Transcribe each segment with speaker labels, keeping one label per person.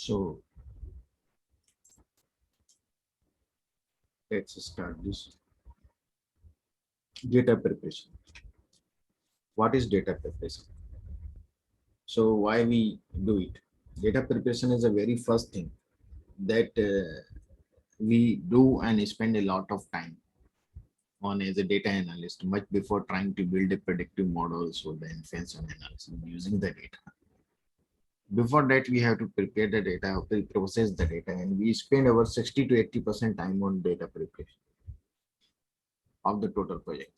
Speaker 1: So let's start this data preparation. What is data preparation? So why we do it? Data preparation is the very first thing that we do and spend a lot of time on as a data analyst, much before trying to build a predictive models or the inference analysis using the data. Before that, we have to prepare the data, pre-process the data, and we spend over 60 to 80% time on data preparation of the total project.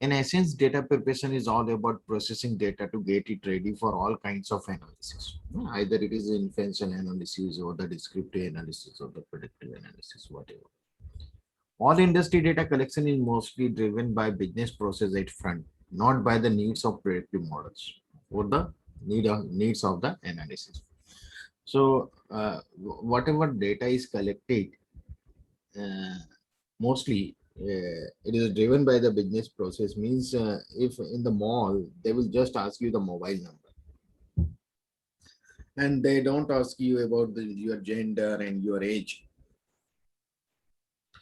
Speaker 1: In essence, data preparation is all about processing data to get it ready for all kinds of analysis. Either it is inferential analysis or the descriptive analysis or the predictive analysis, whatever. All industry data collection is mostly driven by business process at front, not by the needs of predictive models or the needs of the analysis. So whatever data is collected, uh, mostly it is driven by the business process. Means if in the mall they will just ask you the mobile number, and they don't ask you about your gender and your age.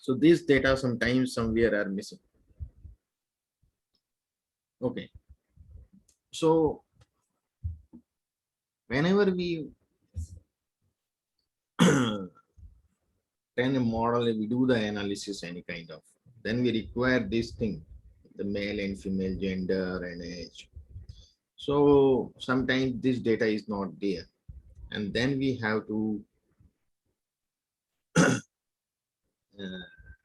Speaker 1: So these data sometimes somewhere are missing. Okay, so whenever we train a model, we do the analysis, any kind of, then we require this thing, the male and female gender and age. So sometimes this data is not there, and then we have to uh,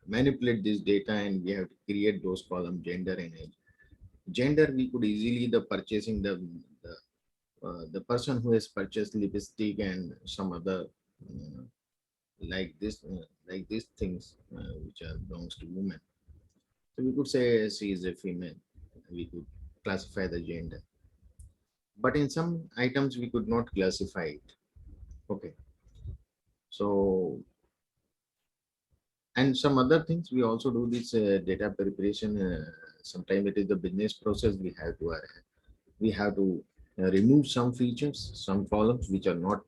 Speaker 1: manipulate this data, and we have to create those columns, gender and age. Gender, we could easily the purchasing the person who has purchased lipstick and some other uh, like these things which are belongs to women. So we could say she is a female. We could classify the gender, but in some items we could not classify it. Okay, so and some other things we also do this data preparation. Sometimes it is the business process. We have to remove some features, some columns which are not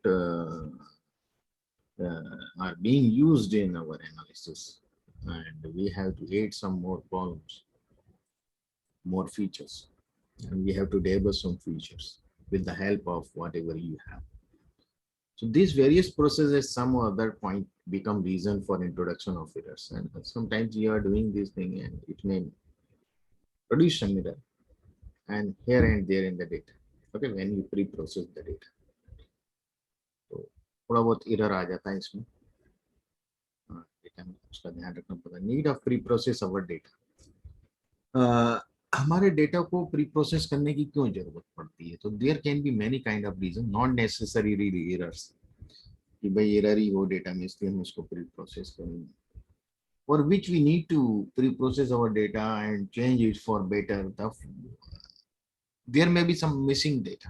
Speaker 1: are being used in our analysis, and we have to add some more columns, more features, and we have to debug some features with the help of whatever you have. So these various processes, some other point become reason for introduction of errors, and sometimes you are doing this thing and it may produce some error and here and there in the data. Okay, when you pre-process the data, तो थोड़ा बहुत error आ जाता है इसमें, data में उसका ध्यान रखना पड़ता है. Need of preprocess our data. हमारे डेटा को प्री प्रोसेस करने की क्यों जरूरत पड़ती है? तो there can be many kind of reason, not necessary errors कि भाई एरर ही हो डेटा में इसलिए हम उसको प्री प्रोसेस करेंगे. For which we need to pre-process our data and change it for better. There may be some missing data,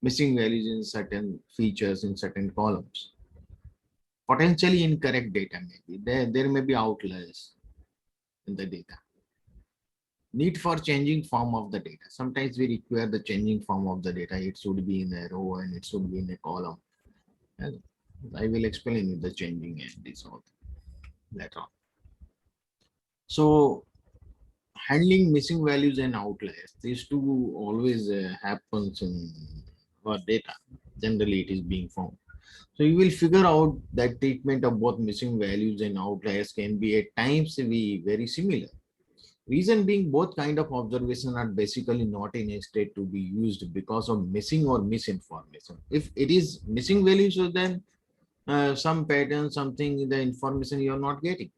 Speaker 1: missing values in certain features in certain columns. Potentially incorrect data may be there. There may be outliers in the data. Need for changing form of the data. Sometimes we require the changing form of the data. It should be in a row and it should be in a column. And I will explain the changing and this all later on. So handling missing values and outliers, these two always happens in our data. Generally it is being found. So you will figure out that treatment of both missing values and outliers can be at times be very similar. Reason being, both kind of observation are basically not in a state to be used because of missing or misinformation. If it is missing values, so then some pattern, something, the information you are not getting,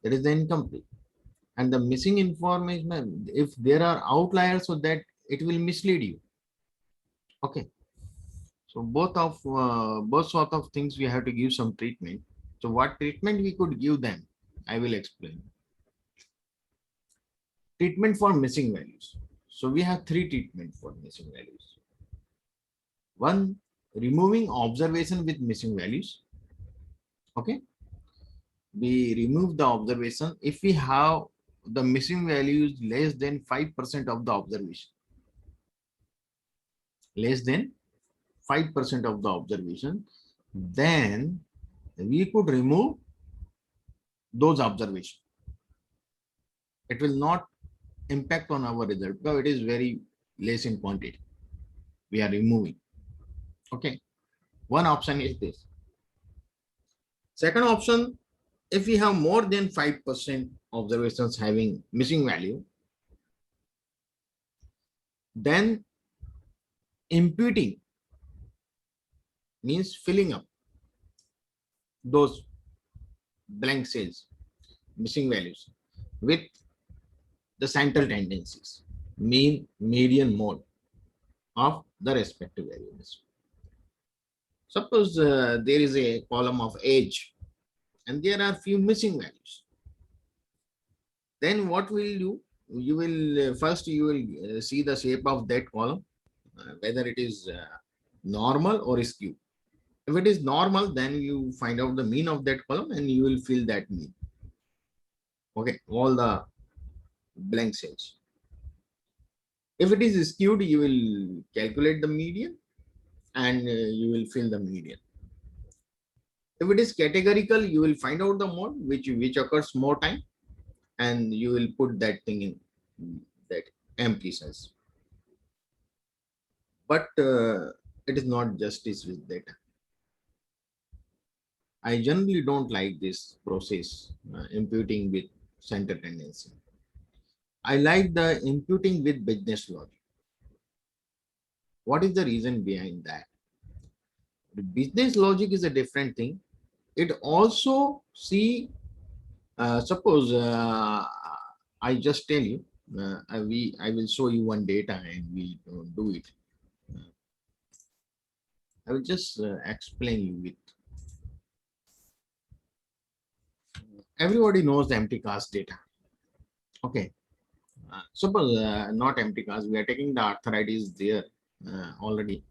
Speaker 1: that is the incomplete. And the missing information, if there are outliers, so that it will mislead you. Okay, so both sort of things we have to give some treatment. So what treatment we could give them, I will explain. Treatment for missing values. So we have three treatment for missing values. One, removing observation with missing values. Okay, we remove the observation if we have the missing values less than 5% of the observation. less than 5% of the observation, then we could remove those observations. It will not impact on our result because it is very less in quantity. We are removing. Okay. One option is this. Second option, if we have more than 5% observations having missing value, then imputing means filling up those blank cells, missing values, with the central tendencies, mean, median, mode of the respective variables. Suppose there is a column of age and there are few missing values. Then what will you do? You will first you will see the shape of that column, whether it is normal or skew. If it is normal, then you find out the mean of that column and you will fill that mean. Okay, all the blank cells. If it is skewed, you will calculate the median and you will fill the median. If it is categorical, you will find out the mode which occurs more time and you will put that thing in that empty cells. But it is not justice with data. I generally don't like this process, imputing with center tendency. I like the imputing with business logic. What is the reason behind that? The business logic is a different thing. It also see, suppose I just tell you, I will show you one data and we do it. I will just explain you with. Everybody knows the empty cast data. Okay. Suppose not empty cast, we are taking the arthritis there already.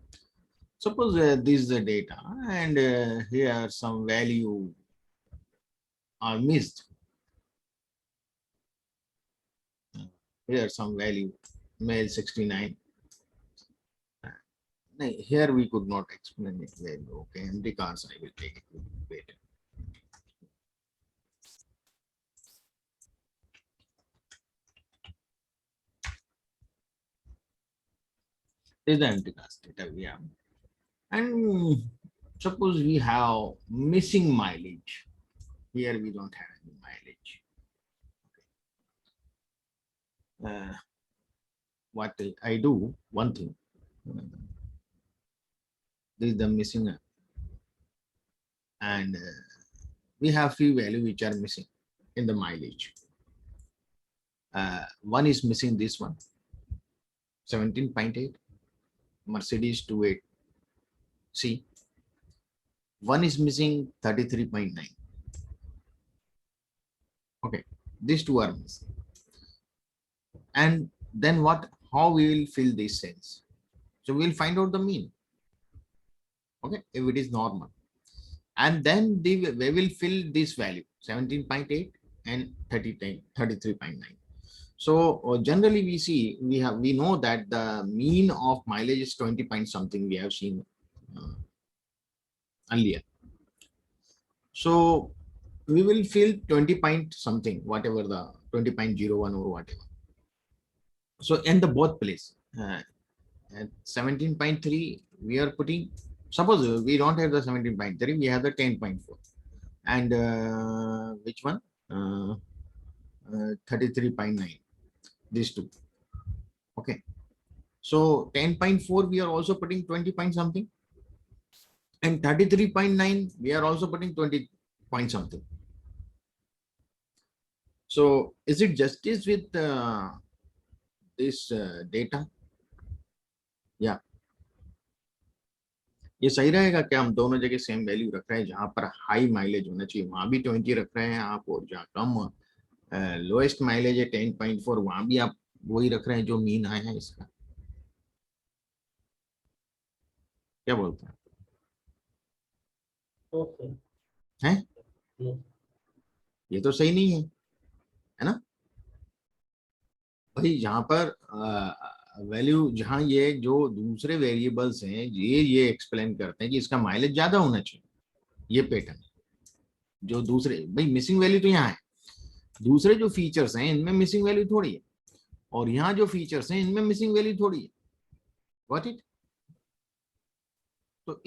Speaker 1: Suppose this is the data and here some value are missed. Here some value, male 69. Here we could not explain it very okay. Empty cast I will take it. Wait. This is the empty cast data we have. And suppose we have missing mileage. Here we don't have any mileage. What I do, one thing. This is the missing. And we have few values which are missing in the mileage. One is missing this one, 17.8, Mercedes 28. See, one is missing 33.9. Okay, these two are missing. And then what? How we will fill these cells? So we will find out the mean. Okay, if it is normal. And then we will fill this value 17.8 and 33.9. So generally we see we know that the mean of mileage is 20 point something, we have seen earlier. So we will fill 20 point something, whatever the 20.01 or whatever. So in the both place, at 17.3 we are putting, suppose we don't have the 17.3, we have the 10.4 and which one, 33.9, these two. Okay, so 10.4 we are also putting 20 point something and 33.9 we are also putting 20 point something. So is it justice with this data? Yeah, ये सही रहेगा क्या हम दोनों जगह same value रख रहे हैं, जहां पर हाई माइलेज होना चाहिए वहां भी 20 रख रहे हैं आप, और जहां कम लोएस्ट माइलेज है 10.4 वहां भी आप वही रख रहे हैं जो मीन आया है इसका? क्या बोलते हैं? हैं? ये तो सही नहीं है ना भाई? जहां पर वैल्यू जहाँ ये जो दूसरे वेरिएबल्स हैं ये एक्सप्लेन करते हैं कि इसका माइलेज ज्यादा होना चाहिए, ये पैटर्न। जो दूसरे भाई मिसिंग वैल्यू तो यहाँ है, दूसरे जो फीचर्स हैं इनमें मिसिंग वैल्यू थोड़ी है, और यहाँ जो फीचर्स हैं इनमें मिसिंग वैल्यू थोड़ी है। What it. तो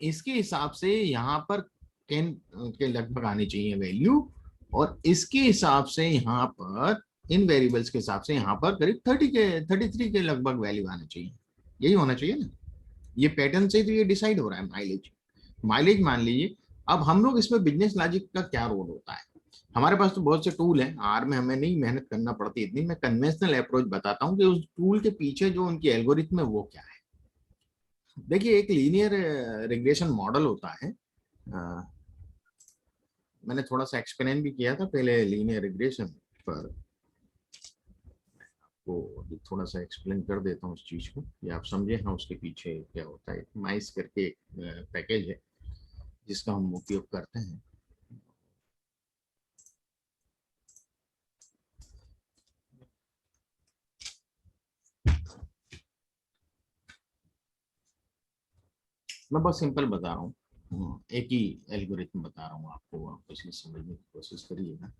Speaker 1: इसके हिसाब से यहाँ पर 10 के लगभग आनी चाहिए वैल्यू, और इसके हिसाब से यहाँ पर इन वेरिएबल्स के हिसाब से यहाँ पर करीब 33 के लगभग वैल्यू आना चाहिए। यही होना चाहिए ना, ये पैटर्न से तो ये डिसाइड हो रहा है माइलेज। माइलेज मान लीजिए, अब हम लोग इसमें बिजनेस लॉजिक का क्या रोल होता है। हमारे पास तो बहुत से टूल हैं, आर में हमें नहीं मेहनत करना पड़ती इतनी, मैं कन्वेंशनल अप्रोच बताता हूँ कि उस टूल के पीछे जो उनकी एल्गोरिथम है वो क्या है। देखिए एक लीनियर रिग्रेशन मॉडल होता है, मैंने थोड़ा सा एक्सप्लेन भी किया था पहले लीनियर रिग्रेशन पर, वो अभी थोड़ा सा एक्सप्लेन कर देता हूँ उस चीज को, या आप समझे हाँ उसके पीछे क्या होता है। माइस करके एक पैकेज है जिसका हम उपयोग करते हैं। मैं बहुत सिंपल बता रहा हूँ, एक ही एल्गोरिथम बता रहा हूँ आपको, आप इसलिए समझने की कोशिश करिएगा।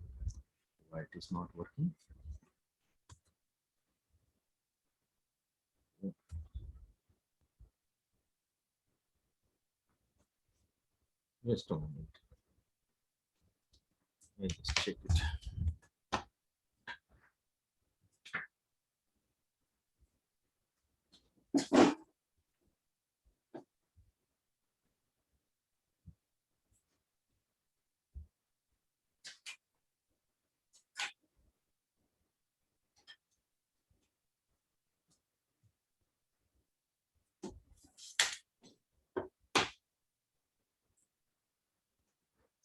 Speaker 1: Why it is not working. Just a moment, I just check it.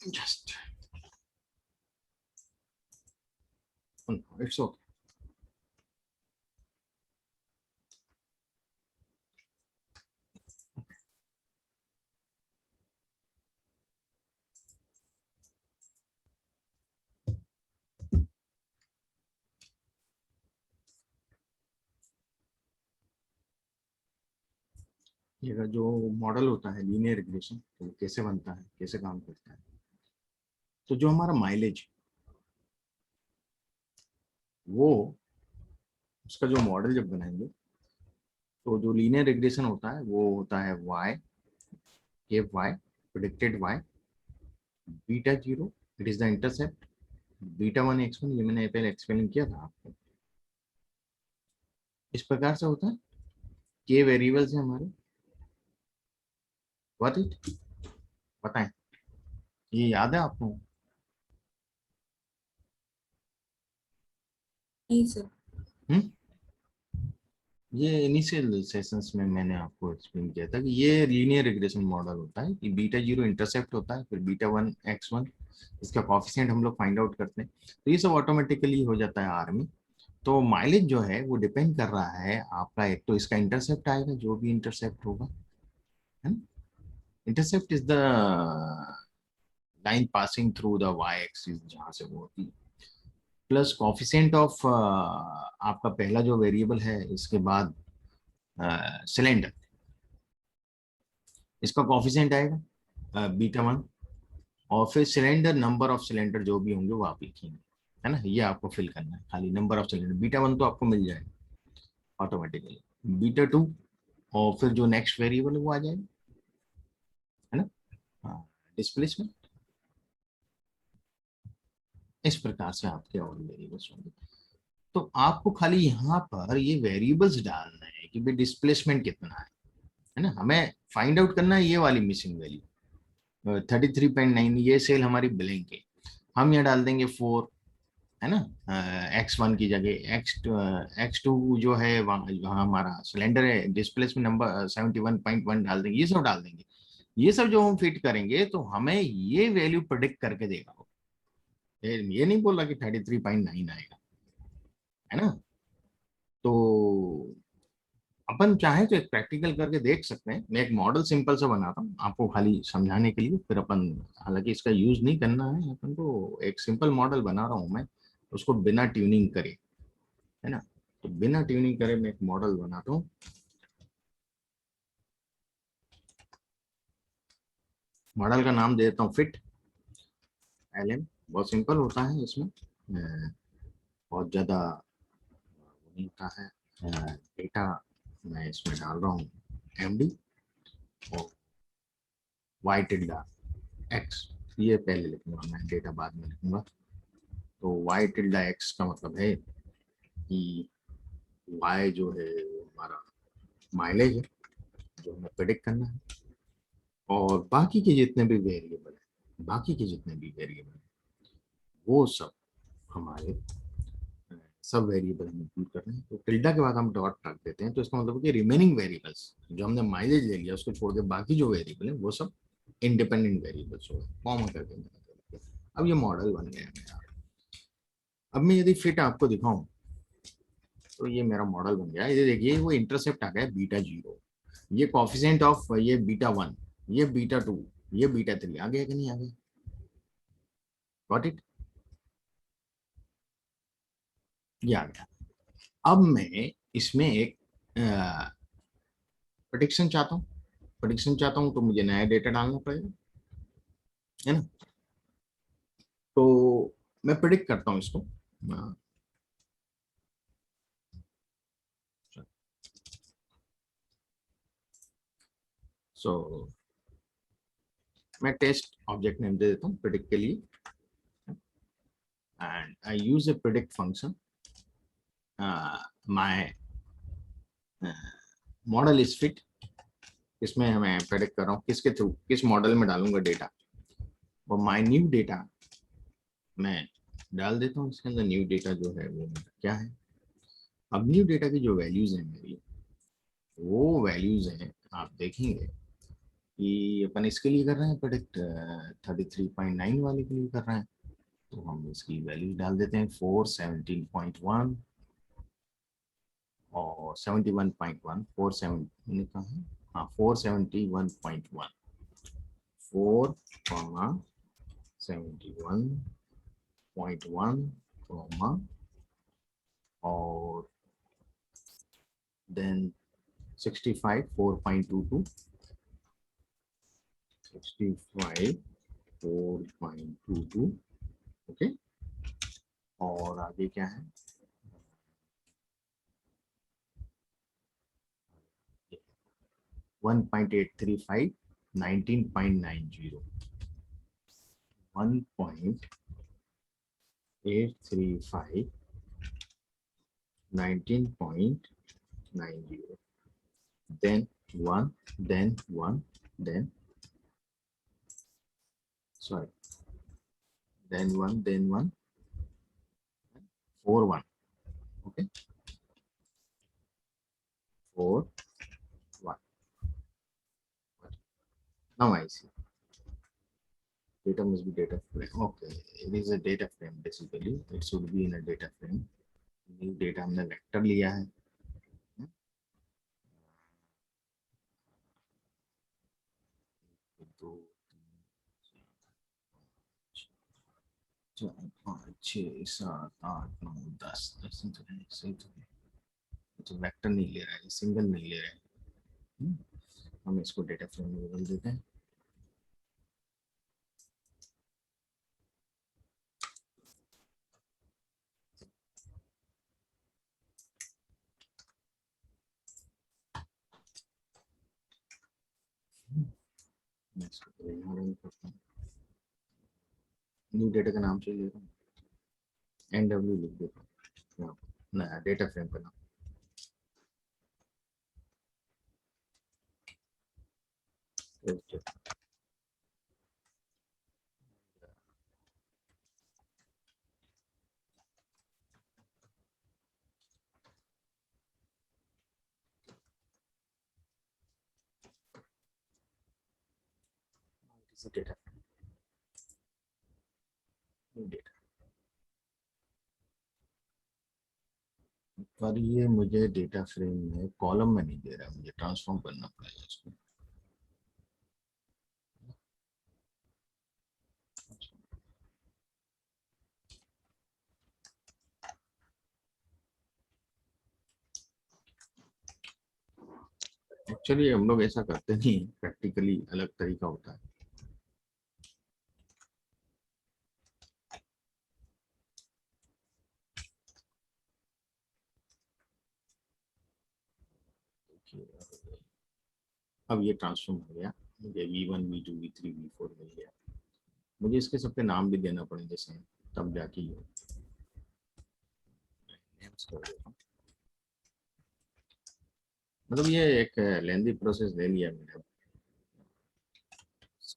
Speaker 1: Just it's okay. ये जो मॉडल होता है लीनियर रिग्रेशन, तो वो कैसे बनता है, कैसे काम करता है। तो जो हमारा माइलेज, वो उसका जो मॉडल जब बनाएंगे, तो जो लीनियर रिग्रेशन होता है वो होता है Y, cap Y, predicted Y, beta zero, it is the intercept, beta one X one, ये मैंने पहले एक्सप्लेन किया था आपको। इस प्रकार से होता है, के वेरिएबल्स हैं हमारे। व्हाट इट, बताएं, ये याद है आपको।
Speaker 2: नहीं सर।
Speaker 1: हम्म, ये इनिशियल सेशंस में मैंने आपको एक्सप्लेन किया था कि ये लीनियर रिग्रेशन मॉडल होता है कि बीटा जीरो इंटरसेप्ट होता है, फिर बीटा वन एक्स वन, इसका कॉफिशिएंट हम लोग फाइंड आउट करते हैं, तो ये सब ऑटोमेटिकली हो जाता है आर में। तो माइलेज जो है वो डिपेंड कर रहा है आपका, एक तो इसका इंटरसेप्ट आएगा, जो भी इंटरसेप्ट होगा, है ना। Intercept is the line passing through the Y axis, जहां से वो होती है, प्लस कॉफिशिएंट ऑफ आपका पहला जो वेरिएबल है इसके बाद सिलेंडर, इसका कॉफिशिएंट आएगा बीटा वन, और फिर सिलेंडर, नंबर ऑफ सिलेंडर जो भी होंगे वो आप लिखेंगे, है ना। ये आपको फिल करना है, खाली number of cylinder, beta one तो आपको मिल जाएगा ऑटोमेटिकली, बीटा टू, और फिर जो नेक्स्ट वेरिएबल है वो आ जाएगा, है ना। हाँ, डिस्प्लेसमेंट। इस प्रकार से आपके और वेरिएबल्स होंगे। तो आपको खाली यहाँ पर ये वेरिएबल्स डालना है कि भाई डिस्प्लेसमेंट कितना है ना, हमें फाइंड आउट करना है ये वाली मिसिंग वैल्यू 33.9, ये सेल हमारी ब्लैंक है, हम यहाँ डाल देंगे 4, है ना। X1 की जगह X2 जो है वहाँ हमारा सिलेंडर है, डिस्प्लेसमेंट नंबर 71.1 डाल देंगे, ये सब डाल देंगे। ये सब जो हम फिट करेंगे तो हमें ये वैल्यू प्रोडिक्ट करके देगा वो। ये नहीं बोल रहा कि 33.9 आएगा, है ना। तो अपन चाहे तो एक प्रैक्टिकल करके देख सकते हैं, मैं एक मॉडल सिंपल सा बनाता हूँ आपको खाली समझाने के लिए, फिर अपन, हालांकि इसका यूज नहीं करना है अपन को, एक सिंपल मॉडल बना रहा हूँ मैं, उसको बिना ट्यूनिंग करे, है ना। तो बिना ट्यूनिंग करे मैं एक मॉडल बनाता हूँ। मॉडल का नाम दे देता हूँ फिट LM। बहुत सिंपल होता है, इसमें बहुत ज़्यादा नहीं होता है। डेटा मैं इसमें डाल रहा हूँ MD और वाई टिल्डा एक्स, ये पहले लिखूंगा मैं, डेटा बाद में लिखूंगा। तो वाई टिल्डा एक्स का मतलब है कि वाई जो है वो हमारा माइलेज है जो हमें प्रेडिक्ट करना है, और बाकी के जितने भी वेरिएबल है, बाकी के जितने भी वेरिएबल है वो सब हमारे सब वेरिएबल हम इंक्लूड कर रहे हैं। तो टिल्डा के बाद हम डॉट रख देते हैं, तो इसका मतलब है कि रिमेनिंग वेरिएबल्स जो हमने माइलेज ले लिया उसको छोड़ के बाकी जो वेरिएबल है वो सब इंडिपेंडेंट वेरिएबल्स हो गए, कॉमा कर देंगे। अब ये मॉडल बन गया है यार। अब मैं यदि फिट आपको दिखाऊं तो ये मेरा मॉडल बन गया। ये देखिए वो इंटरसेप्ट आ गया β0, ये कॉफिशिएंट ऑफ ये β1, ये β2, ये β3 आ गया कि नहीं आ गया? Got it? ये आ गया। अब मैं इसमें एक प्रेडिक्शन चाहता हूँ, प्रेडिक्शन चाहता हूँ तो मुझे नया डेटा डालना पड़ेगा, है ना? तो मैं प्रिडिक्ट करता हूँ इसको। सो मैं टेस्ट ऑब्जेक्ट नेम दे देता हूँ प्रिडिक्ट के लिए, and I use A predict function. My model is fit. इसमें मैं प्रेडिक्ट कर रहा हूँ किसके थ्रू, किस मॉडल में डालूंगा डेटा, और माय न्यू डेटा मैं डाल देता हूँ इसके अंदर। न्यू डेटा जो है वो क्या है? अब न्यू डेटा की जो वैल्यूज है मेरी, वो वैल्यूज हैं, आप देखेंगे कि अपन इसके लिए कर रहे हैं प्रेडिक्ट 33.9 वाले के लिए कर रहे हैं। तो हम इसकी वैल्यू डाल देते हैं 417.1 और 71.1, 47 कहा है, हाँ 471.1, 4,71.1 कॉमा, और देन 65 4.22, 65 4.22, ओके। और आगे क्या है? 1.835, 19.90, 1.835, 19.90, then 1, then 1, then sorry, then 1, then 1, 4 1, okay, 4 1. Now I see data must be data frame. Okay, it is a data frame basically. It should be in a data frame. New data हमने vector लिया है। दो, चार, पाँच, छः, सात, आठ, नौ, 10, 10 तो है, सही तो है। तो वेक्टर नहीं ले रहा है, सिंगल नहीं ले रहा है। हम्म, हम इसको डेटा फ्रेम में बदल देते हैं। मैं इसको यहाँ रन करता हूँ, न्यू डेटा का नाम चाहिए था, NW लिख देता हूँ, नया डेटा फ्रेम का नाम। डेटा डेटा, पर ये मुझे डेटा फ्रेम में कॉलम में नहीं दे रहा है, मुझे ट्रांसफॉर्म करना पड़ेगा इसको। एक्चुअली हम लोग ऐसा करते नहीं, प्रैक्टिकली अलग तरीका होता है। अब ये ट्रांसफॉर्म हो गया, मुझे V1 V2 V3 V4 मिल गया। मुझे इसके सबके नाम भी देना पड़ेंगे सेम, तब जाके ये names कर देता हूँ। मतलब ये एक लेंदी प्रोसेस ले लिया मैंने,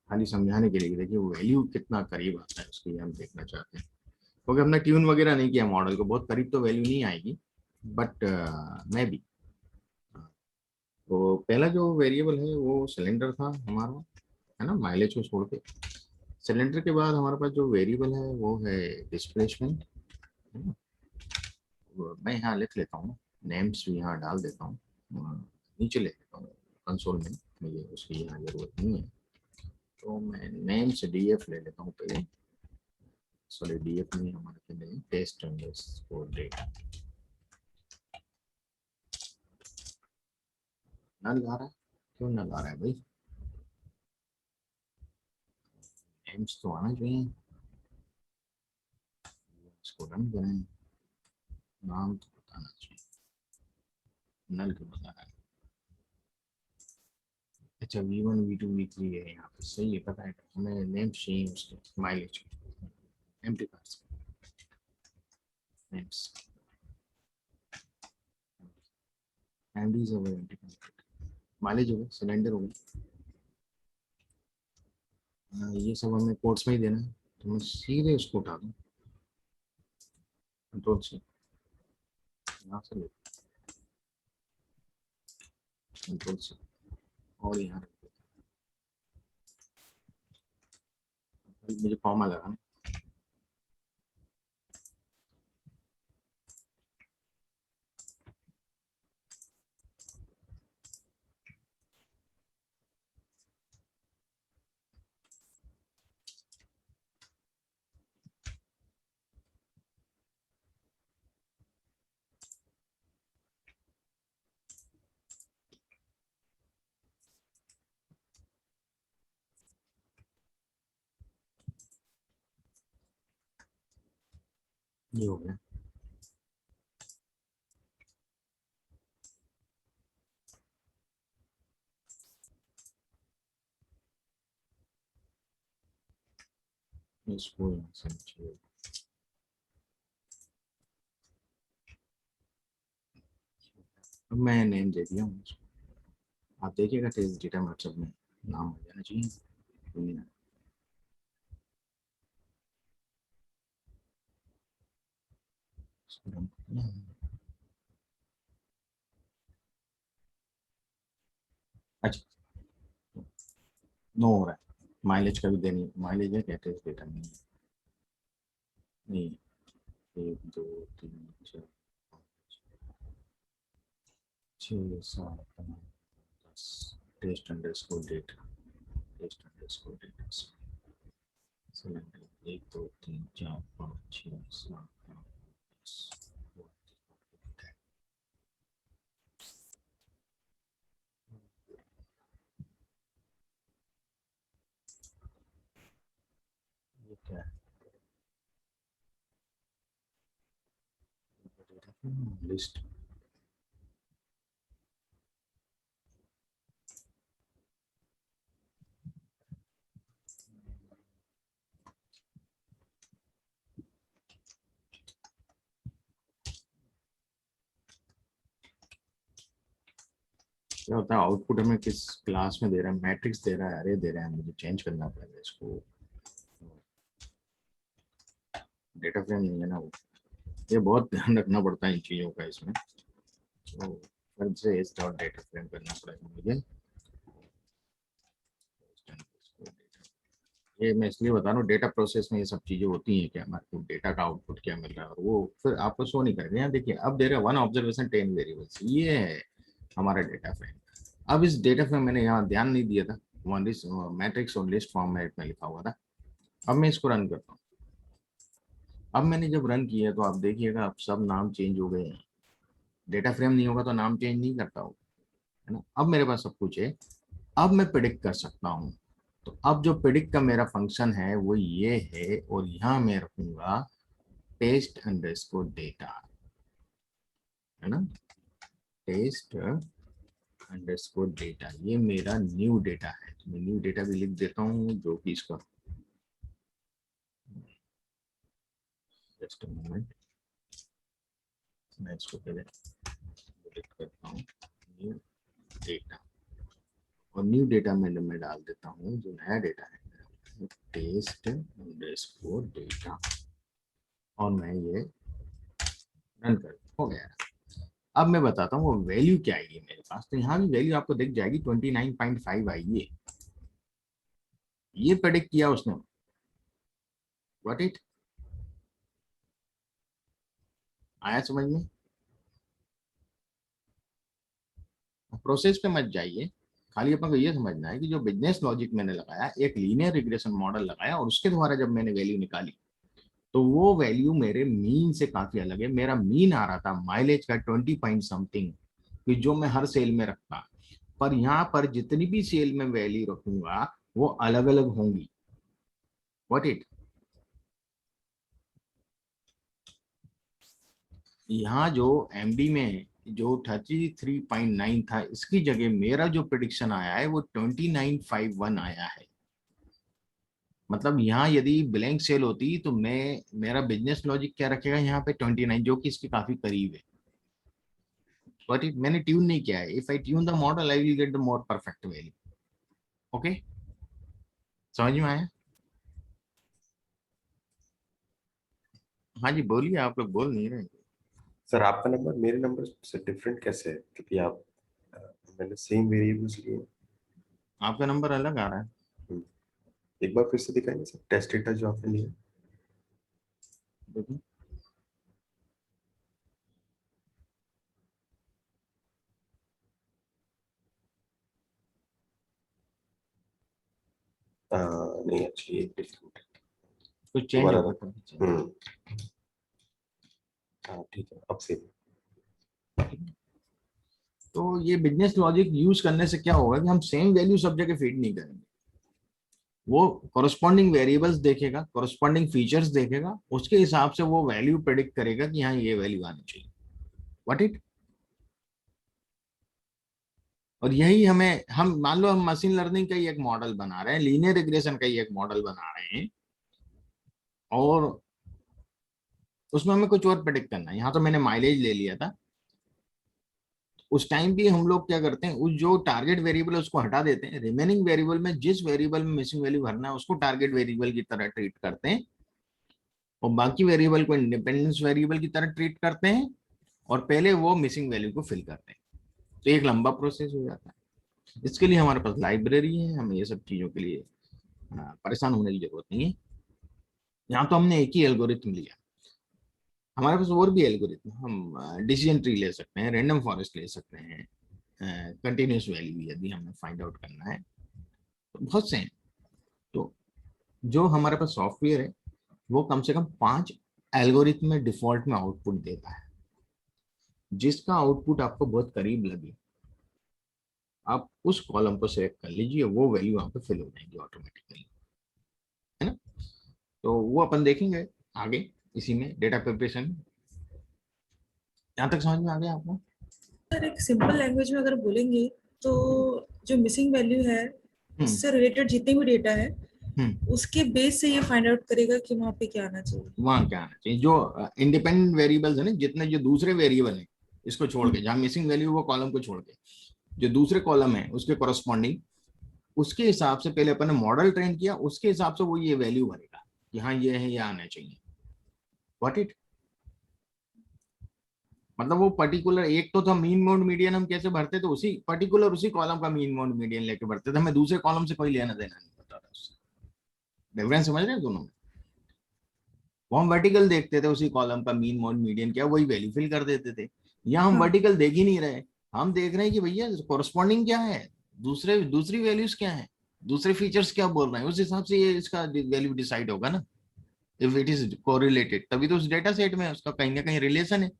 Speaker 1: खाली समझाने के लिए। देखिए वैल्यू कितना करीब आता है उसके, हम देखना चाहते हैं। क्योंकि हमने ट्यून वगैरह नहीं किया मॉडल को, बहुत करीब तो वैल्यू नहीं आएगी, बट मैं भी। तो पहला जो वेरिएबल है वो सिलेंडर था हमारा, है ना, माइलेज को छोड़ के। सिलेंडर के बाद हमारे पास जो वेरिएबल है वो है डिस्प्लेसमेंट, है ना। मैं यहाँ लिख लेता हूँ, नेम्स भी यहाँ डाल देता हूँ, नीचे ले लेता हूँ कंसोल में, मुझे उसकी यहाँ जरूरत नहीं है। तो मैं नेम से DF ले लेता हूँ पहले। सॉरी, DF नहीं, हमारे पहले टेस्ट अंडरस्कोर डेटा। नल आ रहा है, क्यों नल आ रहा है भाई? नेम्स तो आना चाहिए, इसको रन करें, नाम तो बताना चाहिए, नल क्यों बता रहा है? अच्छा, V1 V2 V3 है यहाँ पे, सही है, पता है हमें नेम चाहिए उसके mileage, empty parts names, MDs हो गए, एम्प्टी पार्ट, माइलेज हो गया, सिलेंडर हो गया। ये सब हमें कोड्स में ही देना है, तो मैं सीधे उसको उठा दूँ कंट्रोल से, यहाँ से ले, कंट्रोल से, और यहाँ रख देता हूँ। मुझे कॉमा लगाना, ये हो गया। इसको यहाँ से नीचे, अब मैं नेम दे दिया हूँ उसको। आप देखिएगा टेस्ट डेटा व्हाट्सएप में नाम हो जाना चाहिए, दुनिया। इसको run करना है। अच्छा, नो हो रहा है, माइलेज का भी देनी, माइलेज है क्या, टेस्ट डेटा नहीं है। नहीं, 1 2 3 4 5 6 7 8 10, test underscore data, test underscore data, cylinder 1 2 3 4 5 6 7 8 10। ये क्या है, लिस्ट। क्या होता है, आउटपुट हमें किस क्लास में दे रहा है, मैट्रिक्स दे रहा है, अरे दे रहा है, मुझे चेंज करना पड़ेगा इसको, डेटा फ्रेम नहीं है ना वो। ये बहुत ध्यान रखना पड़ता है इन चीज़ों का इसमें, तो फिर से इस डॉट डेटा फ्रेम करना पड़ेगा मुझे। ये मैं इसलिए बता रहा हूँ, डेटा प्रोसेस में ये सब चीज़ें होती हैं, क्या हमारे को डेटा का आउटपुट क्या मिल रहा है, और वो फिर आपको शो नहीं करेगा। यहाँ देखिए, अब दे रहा है 1 ऑब्जर्वेशन 10 वेरिएबल्स, ये है हमारा डेटा फ्रेम। अब इस डेटा फ्रेम मैंने यहाँ ध्यान नहीं दिया था, वन मैट्रिक्स और लिस्ट फॉर्मेट में लिखा हुआ था। अब मैं इसको रन करता हूँ। अब मैंने जब रन किया तो आप देखिएगा, अब सब नाम चेंज हो गए हैं। डेटा फ्रेम नहीं होगा तो नाम चेंज नहीं करता हो, है ना। अब मेरे पास सब कुछ है, अब मैं प्रिडिक्ट कर सकता हूँ। तो अब जो प्रिडिक्ट का मेरा फंक्शन है वो ये है, और यहाँ मैं रखूंगा टेस्ट अंडरस्कोर डेटा, है ना, टेस्ट अंडरस्कोर डेटा, ये मेरा न्यू डेटा है। तो मैं न्यू डेटा भी लिख देता हूँ, जो कि इसका, जस्ट मोमेंट, मैं इसको पहले लिख करता हूँ न्यू डेटा, और न्यू डेटा में मैं डाल देता हूँ जो नया डेटा है टेस्ट अंडरस्कोर डेटा, और मैं ये रन कर, हो गया। अब मैं बताता हूँ वो वैल्यू क्या आएगी मेरे पास। तो यहाँ भी वैल्यू आपको दिख जाएगी 29.5 आई है, ये प्रेडिक्ट किया उसने। व्हाट इट आया समझ में? प्रोसेस पे मत जाइए, खाली अपन को ये समझना है कि जो बिजनेस लॉजिक मैंने लगाया, एक लीनियर रिग्रेशन मॉडल लगाया, और उसके द्वारा जब मैंने वैल्यू निकाली, तो वो वैल्यू मेरे मीन से काफी अलग है। मेरा मीन आ रहा था माइलेज का 20 पॉइंट समथिंग, कि जो मैं हर सेल में रखता, पर यहाँ पर जितनी भी सेल में वैल्यू रखूंगा वो अलग अलग होंगी। व्हाट इट, यहाँ जो एमडी में जो 33.9 था, इसकी जगह मेरा जो प्रिडिक्शन आया है वो 2951 आया है। मतलब यहाँ यदि ब्लैंक सेल होती तो मैं, मेरा बिजनेस लॉजिक क्या रखेगा यहाँ पे 29, जो कि इसके काफी करीब है। बट इट मैंने ट्यून नहीं किया है। If I tune the model I will get the more perfect value. Okay, समझ में आया? हाँ जी बोलिए, आप लोग बोल नहीं रहे।
Speaker 2: सर आपका नंबर मेरे नंबर से डिफरेंट कैसे है? क्योंकि आप मैंने सेम वेरिएबल्स लिए हैं।
Speaker 1: आपका नंबर अलग आ रहा है।
Speaker 2: हम्म, एक बार फिर से दिखाएंगे सर टेस्ट डेटा जो आपने लिया।
Speaker 1: देखिए,
Speaker 2: नहीं एक्चुअली एक डिफरेंट
Speaker 1: कुछ चेंज
Speaker 2: दोबारा
Speaker 1: होगा
Speaker 2: रख।
Speaker 1: तभी चेंज।
Speaker 2: हम्म, हाँ ठीक है अब से।
Speaker 1: तो ये बिजनेस लॉजिक यूज करने से क्या होगा कि हम सेम वैल्यू सब जगह फीड नहीं करेंगे। वो कॉरस्पॉन्डिंग वेरिएबल्स देखेगा, कॉरस्पॉन्डिंग फीचर्स देखेगा, उसके हिसाब से वो वैल्यू प्रेडिक्ट करेगा कि हाँ ये वैल्यू आनी चाहिए। व्हाट इट, और यही हमें, हम मान लो हम मशीन लर्निंग का ही एक मॉडल बना रहे हैं, लीनियर रिग्रेशन का ही एक मॉडल बना रहे हैं, और उसमें हमें कुछ और प्रेडिक्ट करना है। यहाँ तो मैंने माइलेज ले लिया था। उस टाइम भी हम लोग क्या करते हैं, उस जो टारगेट वेरिएबल है उसको हटा देते हैं, रिमेनिंग वेरिएबल में जिस वेरिएबल में मिसिंग वैल्यू भरना है उसको टारगेट वेरिएबल की तरह ट्रीट करते हैं, और बाकी वेरिएबल को इंडिपेंडेंस वेरिएबल की तरह ट्रीट करते हैं, और पहले वो मिसिंग वैल्यू को फिल करते हैं। तो एक लंबा प्रोसेस हो जाता है। इसके लिए हमारे पास लाइब्रेरी है, हमें ये सब चीजों के लिए परेशान होने की जरूरत नहीं है। यहाँ तो हमने एक ही एल्गोरिथम लिया, हमारे पास और भी एल्गोरिथम, हम डिसीजन ट्री ले सकते हैं, रैंडम फॉरेस्ट ले सकते हैं, कंटिन्यूस वैल्यू यदि हमें फाइंड आउट करना है, तो बहुत से हैं। तो जो हमारे पास सॉफ्टवेयर है वो कम से कम 5 एल्गोरिथम में डिफॉल्ट में आउटपुट देता है। जिसका आउटपुट आपको बहुत करीब लगे, आप उस कॉलम को सेलेक्ट कर लीजिए, वो वैल्यू वहां पे फिल हो जाएंगी ऑटोमेटिकली, है ना। तो वो अपन देखेंगे आगे इसी में डेटा प्रिपरेशन। यहाँ तक समझ में आ गया आपको?
Speaker 3: सर एक सिंपल लैंग्वेज में अगर बोलेंगे तो जो मिसिंग वैल्यू है
Speaker 1: हम्म
Speaker 3: उससे रिलेटेड जितने भी डेटा है
Speaker 1: हम्म
Speaker 3: उसके बेस से ये फाइंड आउट करेगा कि वहाँ पे क्या आना चाहिए।
Speaker 1: वहां क्या आना चाहिए, जो इंडिपेंडेंट वेरिएबल्स है ना, जितने जो दूसरे वेरिएबल है, इसको छोड़ के, जहां मिसिंग वैल्यू वो कॉलम को छोड़ के, जो दूसरे कॉलम है उसके कॉरस्पॉन्डिंग, उसके हिसाब से पहले अपन ने मॉडल ट्रेन किया, उसके हिसाब से वो ये वैल्यू भरेगा कि हाँ ये है, ये आना चाहिए। व्हाट इट, मतलब वो पर्टिकुलर, एक तो था मीन मोड मीडियन, हम कैसे भरते थे, उसी पर्टिकुलर उसी कॉलम का मीन मोड मीडियन लेके भरते थे, हमें दूसरे कॉलम से कोई लेना देना नहीं होता था उससे। डिफरेंस समझ रहे हैं दोनों में? वो हम वर्टिकल देखते थे, उसी कॉलम का मीन मोड मीडियन क्या, वही वैल्यू फिल कर देते थे। यहाँ हम
Speaker 3: हाँ
Speaker 1: वर्टिकल देख ही नहीं रहे, हम देख रहे हैं कि भैया कॉरस्पॉन्डिंग क्या है, दूसरे दूसरी वैल्यूज क्या है, दूसरे फीचर्स क्या बोल रहे हैं, उस हिसाब से ये इसका वैल्यू डिसाइड होगा ना। इफ इट इज कोरिलेटेड तभी तो उस डेटा सेट में उसका कहीं ना कहीं रिलेशन है।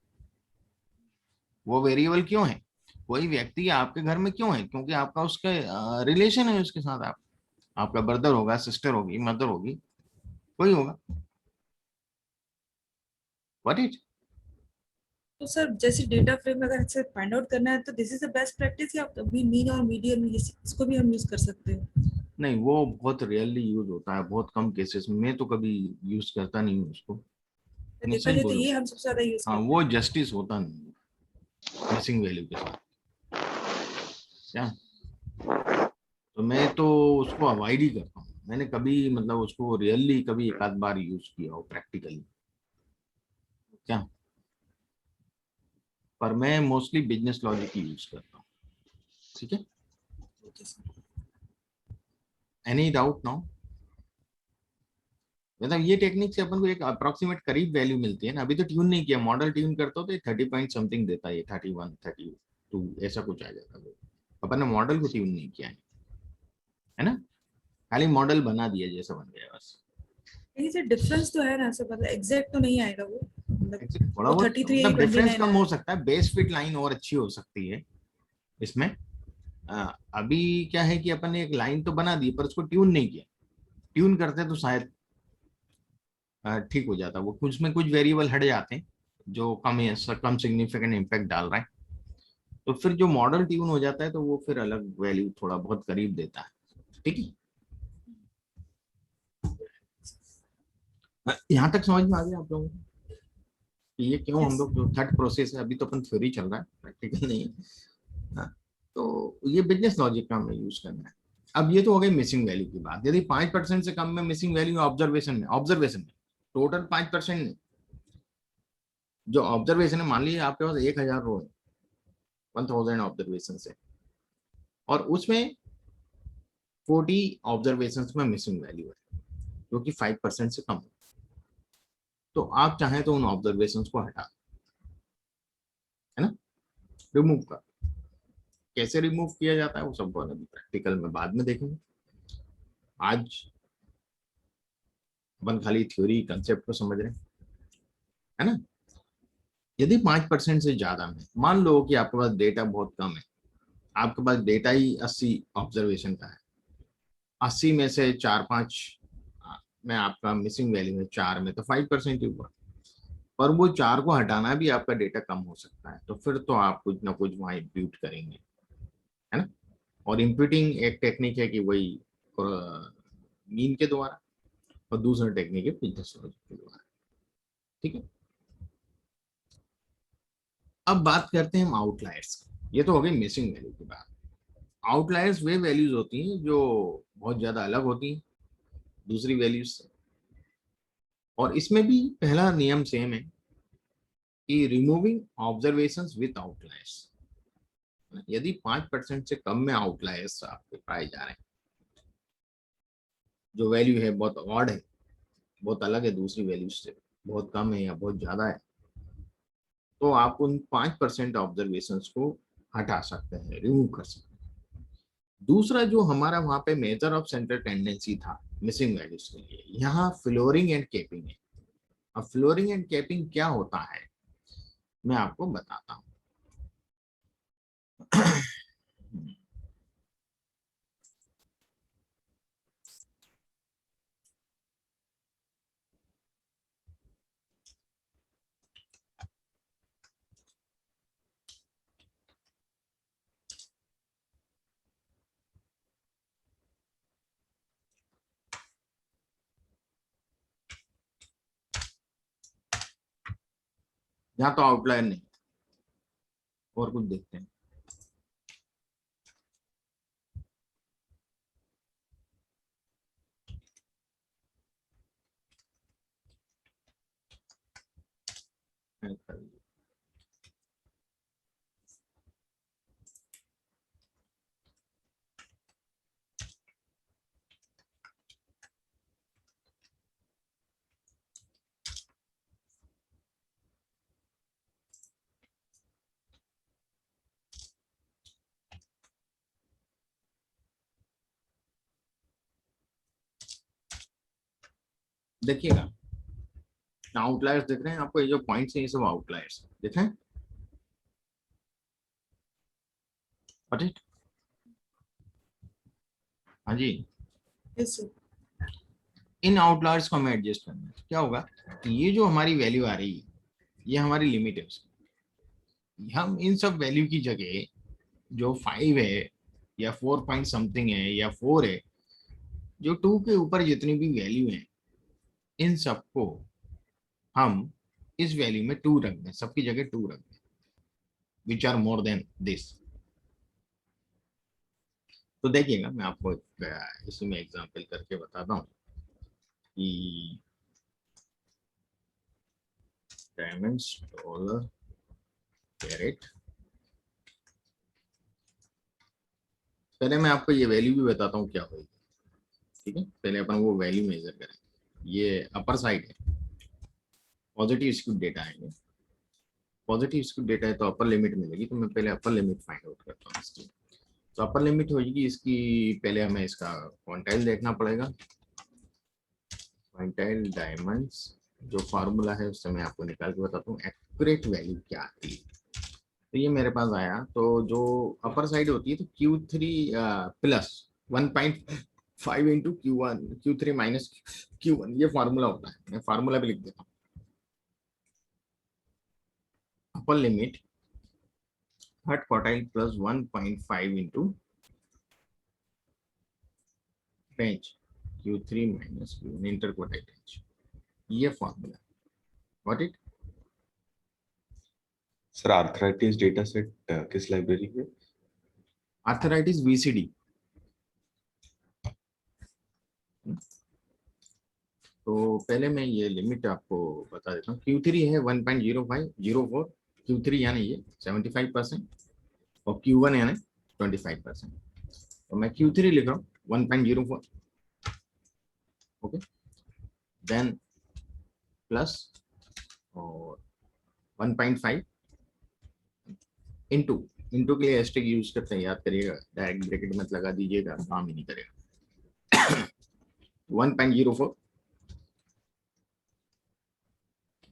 Speaker 1: वो वेरिएबल क्यों है, कोई व्यक्ति आपके घर में क्यों है? क्योंकि आपका उसके रिलेशन है उसके साथ। आप, आपका ब्रदर होगा, सिस्टर होगी, मदर होगी, कोई होगा। What it?
Speaker 3: तो सर जैसे डेटा फ्रेम अगर से फाइंड आउट करना है तो this is the best practice, या भी मीन और मीडियम इसको भी हम यूज कर सकते हैं?
Speaker 1: नहीं, वो बहुत रेयरली यूज होता है, बहुत कम केसेस में। मैं तो कभी यूज करता नहीं हूँ उसको। मैं
Speaker 3: देखा
Speaker 1: सही
Speaker 3: जाए तो
Speaker 1: बोलूँ,
Speaker 3: ये हम सबसे ज्यादा यूज
Speaker 1: हाँ,
Speaker 3: करते
Speaker 1: वो
Speaker 3: हैं।
Speaker 1: जस्टिस होता नहीं मिसिंग वैल्यू के साथ। क्या? तो मैं तो उसको अवॉइड ही करता हूँ। मैंने कभी मतलब उसको रियली कभी एक आध बार यूज किया हो प्रैक्टिकली। क्या? पर मैं मोस्टली बिजनेस लॉजिक यूज करता हूँ। ठीक है?
Speaker 3: Okay sir.
Speaker 1: Any doubt now? मतलब ये टेक्निक से अपन को एक अप्रोक्सीमेट करीब वैल्यू मिलती है ना। अभी तो ट्यून नहीं किया, मॉडल ट्यून करता हो तो 30 पॉइंट समथिंग देता है, 31 32 ऐसा कुछ आ जाता है। अपन ने मॉडल को ट्यून नहीं किया है ना, खाली मॉडल बना दिया जैसा बन गया बस।
Speaker 3: लेकिन सर डिफरेंस तो है ना सर, मतलब एग्जैक्ट तो नहीं आएगा वो, मतलब
Speaker 1: थोड़ा
Speaker 3: वो
Speaker 1: बहुत
Speaker 3: 33 यही
Speaker 1: मतलब डिफरेंस
Speaker 3: 29
Speaker 1: कम हो
Speaker 3: आया।
Speaker 1: सकता है, बेस फिट लाइन और अच्छी हो सकती है इसमें। अभी क्या है कि अपन ने एक लाइन तो बना दी पर उसको ट्यून नहीं किया। ट्यून करते तो शायद ठीक हो जाता। वो कुछ में कुछ वेरिएबल हट जाते हैं जो कम है, कम सिग्निफिकेंट इम्पैक्ट डाल रहा है। तो फिर जो मॉडल ट्यून हो जाता है तो वो फिर अलग वैल्यू थोड़ा बहुत करीब देता है। ठीक है? यहाँ तक समझ में आ गया आप लोगों को कि ये क्यों हम
Speaker 3: यस।
Speaker 1: लोग जो थर्ड प्रोसेस है, अभी तो अपन थ्योरी चल रहा है, प्रैक्टिकल नहीं है। हाँ, तो ये बिजनेस लॉजिक का हमें यूज करना है। अब ये तो हो गई मिसिंग वैल्यू की बात। यदि 5% से कम में मिसिंग वैल्यू ऑब्जर्वेशन में टोटल 5% नहीं, जो ऑब्जर्वेशन है, मान लीजिए आपके पास 1000 रो है, 1000 ऑब्जर्वेशन है, और उसमें 40 ऑब्जर्वेशन में मिसिंग वैल्यू है जो कि 5% से कम है, तो आप चाहें तो उन ऑब्जर्वेशन को हटा, है ना, रिमूव कर। कैसे रिमूव किया जाता है वो सब अभी प्रैक्टिकल में बाद में देखेंगे। आज अपन खाली थ्योरी कंसेप्ट को समझ रहे हैं, है ना। यदि 5% से ज्यादा में, मान लो कि आपके पास डेटा बहुत कम है, आपके पास डेटा ही 80 ऑब्जर्वेशन का है, 80 में से 4-5 में आपका मिसिंग वैल्यू है, 4 में, तो 5% ही हुआ। पर वो 4 को हटाना भी आपका डेटा कम हो सकता है, तो फिर तो आप कुछ ना कुछ वहां इम्प्यूट करेंगे, है ना। और इम्प्यूटिंग एक टेक्निक है कि वही मीन के द्वारा, और दूसरा टेक्निक है बिजनेस लॉजिक के द्वारा। ठीक है? अब बात करते हैं हम आउटलायर्स। ये तो हो गई मिसिंग वैल्यू की बात। आउटलायर्स वे वैल्यूज होती हैं जो बहुत ज्यादा अलग होती हैं दूसरी वैल्यूज से। और इसमें भी पहला नियम सेम है कि रिमूविंग ऑब्जर्वेशंस विद आउटलायर्स। यदि 5% से कम में आउटलायर्स आपके पाए जा रहे हैं, जो वैल्यू है बहुत ऑड है, बहुत अलग है दूसरी वैल्यूज से, बहुत कम है या बहुत ज्यादा है, तो आप उन 5% ऑब्जर्वेशन को हटा सकते हैं, रिमूव कर सकते हैं। दूसरा जो हमारा वहां पे मेजर ऑफ सेंटर टेंडेंसी था मिसिंग वैल्यूज के लिए, यहाँ फ्लोरिंग एंड कैपिंग है। अब फ्लोरिंग एंड कैपिंग क्या होता है मैं आपको बताता हूँ। यहाँ तो आउटलायर नहीं, और कुछ देखते हैं। देखिएगा, आउटलायर्स दिख रहे हैं आपको, ये जो पॉइंट्स हैं ये सब आउटलायर्स दिख रहे हैं। Got it? हाँ जी,
Speaker 3: Yes, sir.
Speaker 1: इन आउटलायर्स को हमें एडजस्ट करना है। क्या होगा कि ये जो हमारी वैल्यू आ रही है, ये हमारी लिमिट है उसकी। हम इन सब वैल्यू की जगह जो 5 है या 4 पॉइंट समथिंग है या 4 है, जो 2 के ऊपर जितनी भी वैल्यू है, इन सबको हम इस वैल्यू में 2 रख दें, सबकी जगह 2 रख दें, which are more than this. तो देखिएगा, मैं आपको इसी में एग्जांपल करके बताता हूँ कि डायमंड्स, डॉलर, कैरेट। पहले मैं आपको ये वैल्यू भी बताता हूँ क्या होगी। ठीक है, पहले अपन वो वैल्यू मेजर करें। ये अपर साइड है, पॉजिटिव स्क्यू डेटा है। पॉजिटिव स्क्यू डेटा है तो अपर लिमिट मिलेगी, तो मैं पहले अपर लिमिट फाइंड आउट करता हूँ इसकी। तो अपर लिमिट होगी इसकी, पहले हमें इसका क्वांटाइल देखना पड़ेगा। क्वांटाइल डायमंड्स जो फार्मूला है उससे मैं आपको निकाल के बताता हूँ एक्यूरेट वैल्यू क्या आती है। तो ये मेरे पास आया, तो जो अपर साइड होती है तो Q3 plus 1.5 into Q1, Q3 minus Q1, ये फार्मूला होता है। मैं फार्मूला भी लिख देता हूँ। Upper limit third quartile plus 1.5 into range Q3 minus Q1 inter quartile range, ये formula. What it?
Speaker 2: Sir arthritis data set किस लाइब्रेरी में?
Speaker 1: Arthritis VCD। तो पहले मैं ये लिमिट आपको बता देता हूँ। Q3 है 1.0504, Q3 यानी ये 75% और Q1 यानी 25%। तो मैं Q3 लिख रहा हूँ 1.04, ओके, देन प्लस और 1.5 इंटू, इंटू के लिए एस्टेरिक यूज करते हैं, याद करिएगा, डायरेक्ट ब्रैकेट मत लगा दीजिएगा, काम ही नहीं करेगा। 1.04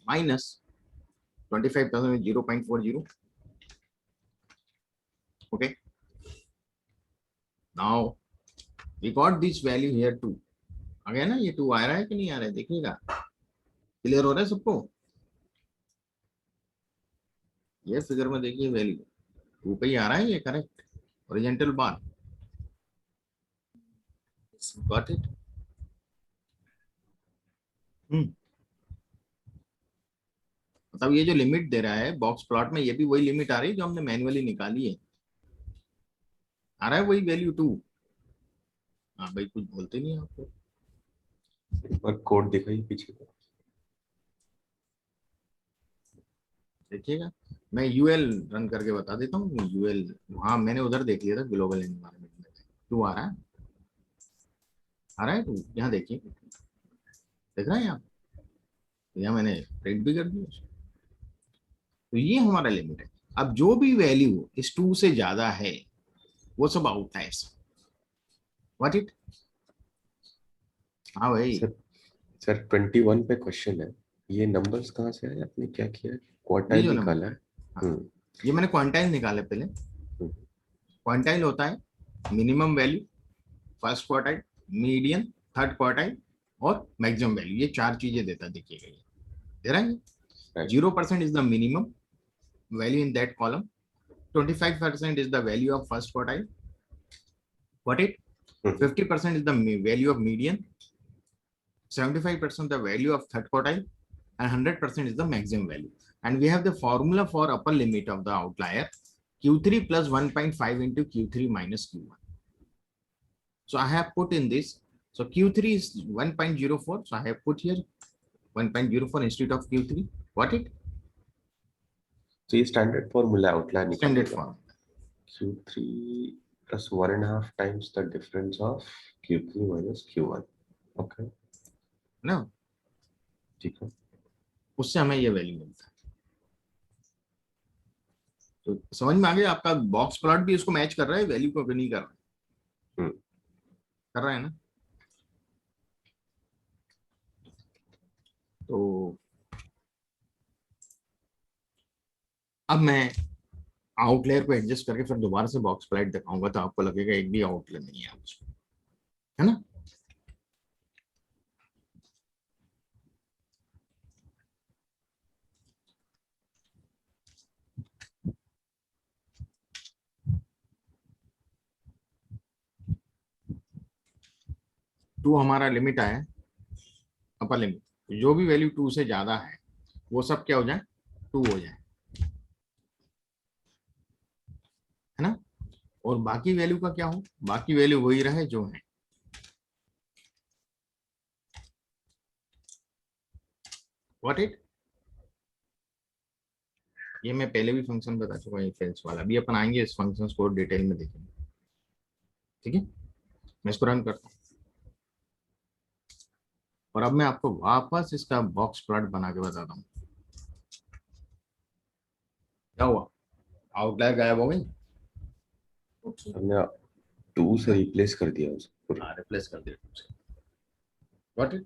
Speaker 1: minus 25% 0.40, okay, now we got this value here 2 आ गया ना। ये 2 आ रहा है कि नहीं आ रहा है, देखिएगा, क्लियर हो रहा है सबको? ये फिगर में देखिए वैल्यू 2 पे ही आ रहा है, ये correct horizontal bar. Got it? मतलब ये जो लिमिट दे रहा है बॉक्स प्लॉट में, ये भी वही लिमिट आ रही है जो हमने मैन्युअली निकाली है। आ रहा है वही वैल्यू 2। हाँ भाई, कुछ बोलते नहीं आपको।
Speaker 2: एक बार कोड दिखाइए पीछे का।
Speaker 1: देखिएगा, मैं यूएल रन करके बता देता हूँ। यूएल वहां मैंने उधर देख लिया था, ग्लोबल एनवायरनमेंट में 2 आ रहा है। आ रहा है 2, यहाँ देखिए, देख रहे हैं आप? यहाँ मैंने प्रिंट भी कर दिया उसको। तो ये हमारा लिमिट है। अब जो भी वैल्यू इस 2 से ज्यादा है वो सब आउटलायर्स। What it? हाँ भाई,
Speaker 2: सर सर 21 पे क्वेश्चन है, ये नंबर्स कहाँ से आए? आपने क्या किया है?
Speaker 1: ये
Speaker 2: क्वार्टाइल
Speaker 1: जो
Speaker 2: निकाला
Speaker 1: नंबर,
Speaker 2: है।
Speaker 1: हाँ, ये मैंने क्वांटाइल निकाले पहले।
Speaker 2: हम्म,
Speaker 1: क्वांटाइल होता है minimum value, first quartile, median, third quartile और मैक्सिमम वैल्यू। ये 4 चीजें देता है, देखिएगा ये दे रहा है।
Speaker 2: right,
Speaker 1: 0% is the minimum value in that column, 25% is the value of first quartile. What it?
Speaker 2: Hmm,
Speaker 1: 50% is the value of median, 75% the value of third quartile, and 100% is the maximum value. And we have the formula for upper limit of the outlier, Q3 plus 1.5 into Q3 minus Q1. So I have put in this. So Q3 is 1.04. So I have put here 1.04 instead of Q3. What it?
Speaker 2: तो ये standard formula outlier निकालने
Speaker 1: Standard
Speaker 2: का।
Speaker 1: form.
Speaker 2: Q3 plus 1.5 times the difference of Q3 minus Q1. Okay,
Speaker 1: ना,
Speaker 2: ठीक है।
Speaker 1: उससे हमें ये वैल्यू मिलता है। तो समझ में आ गया आपका? बॉक्स प्लॉट भी इसको मैच कर रहा है, वैल्यू को भी नहीं कर रहा है।
Speaker 2: हम्म,
Speaker 1: कर रहा है ना? तो अब मैं आउटलेयर को एडजस्ट करके फिर दोबारा से बॉक्स प्लॉट दिखाऊंगा तो आपको लगेगा एक भी आउटलेयर नहीं है उसमें, है ना। टू हमारा लिमिट आया, अपर लिमिट, जो भी वैल्यू 2 से ज्यादा है वो सब क्या हो जाए, 2 हो जाए, है ना। और बाकी वैल्यू का क्या हो, बाकी वैल्यू वही रहे जो है। व्हाट इट, ये मैं पहले भी फंक्शन बता चुका हूँ, इफ एल्स वाला। अभी अपन आएंगे इस फंक्शन को डिटेल में देखेंगे, ठीक है। मैं इसको रन करता हूँ और अब मैं आपको वापस इसका बॉक्स प्लॉट बना के बताता हूँ क्या हुआ। आउटलायर गायब हो गई,
Speaker 3: ओके।
Speaker 2: हमने 2 से रिप्लेस कर दिया उसको।
Speaker 1: हाँ रिप्लेस कर दिया तुमसे। व्हाट इट,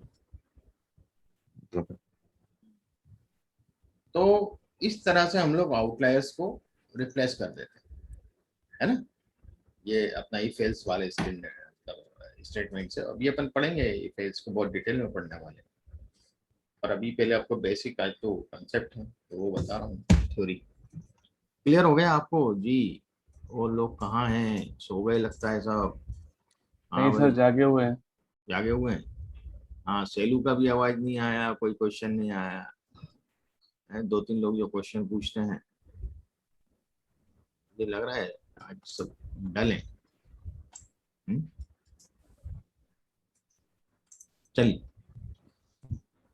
Speaker 1: तो इस तरह से हम लोग आउटलायर्स को रिप्लेस कर देते हैं, है ना। ये अपना इफ एल्स वाले स्टेटमेंट से अभी अपन पढ़ेंगे, इफ एल्स को बहुत डिटेल में पढ़ने वाले हैं। और अभी पहले आपको बेसिक आज तो कंसेप्ट है तो वो बता रहा हूँ, थ्योरी क्लियर हो गया आपको जी। वो लोग कहाँ हैं, सो गए लगता है सब। हाँ
Speaker 4: नहीं सर,
Speaker 1: भाई
Speaker 4: जागे हुए हैं।
Speaker 1: जागे हुए हैं। हाँ सेलू का भी आवाज नहीं आया, कोई क्वेश्चन नहीं आया है। 2-3 लोग जो क्वेश्चन पूछते हैं, ये लग रहा है आज सब डल है। चलिए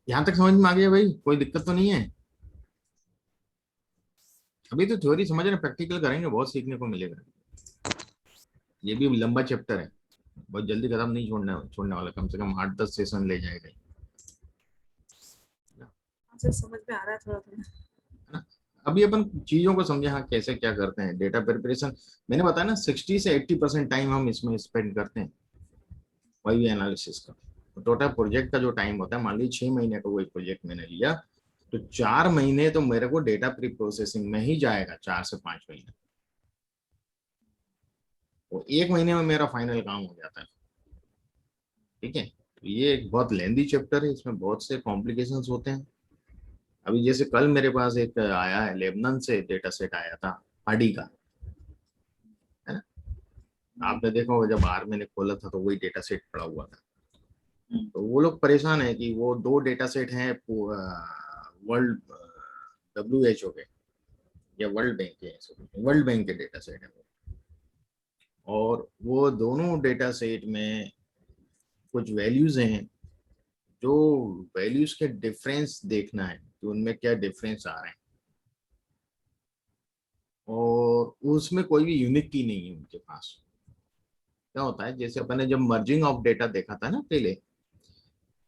Speaker 1: यहाँ तक समझ में आ गया भाई, कोई दिक्कत तो नहीं है। अभी तो थ्योरी समझ रहे, प्रैक्टिकल करेंगे, बहुत सीखने को मिलेगा। ये भी लंबा चैप्टर है, बहुत जल्दी खत्म नहीं छोड़ने वाला, कम से कम 8-10 सेशन ले जाएगा,
Speaker 3: हाँ सर, समझ में आ रहा है थोड़ा थोड़ा।
Speaker 1: है ना। अभी अपन चीजों को समझे, हाँ कैसे क्या करते हैं डेटा प्रिपरेशन। मैंने बताया ना 60 से 80% टाइम हम इसमें स्पेंड करते हैं वाई एनालिसिस का। टोटल प्रोजेक्ट का जो टाइम होता है, मान लीजिए 6 महीने का कोई प्रोजेक्ट मैंने लिया, तो 4 महीने तो मेरे को डेटा प्री प्रोसेसिंग में ही जाएगा, 4 से 5 महीने। वो 1 महीने में मेरा फाइनल काम हो जाता है, ठीक है। तो ये एक बहुत लेंदी चैप्टर है, इसमें बहुत से कॉम्प्लिकेशंस होते हैं। अभी जैसे कल मेरे पास एक आया है, लेबनान से डेटा सेट आया था हाडी का, है ना। आपने देखा होगा जब बाहर मैंने खोला था तो वही डेटा सेट पड़ा हुआ था। तो वो लोग परेशान है कि वो 2 डेटा सेट हैं वर्ल्ड WHO के या वर्ल्ड बैंक के, वर्ल्ड बैंक के डेटा सेट है वो। और वो दोनों डेटा सेट में कुछ वैल्यूज हैं, जो वैल्यूज के डिफरेंस देखना है कि उनमें क्या डिफरेंस आ रहे हैं, और उसमें कोई भी यूनिक की नहीं है उनके पास। क्या होता है, जैसे अपन ने जब मर्जिंग ऑफ डेटा देखा था ना पहले,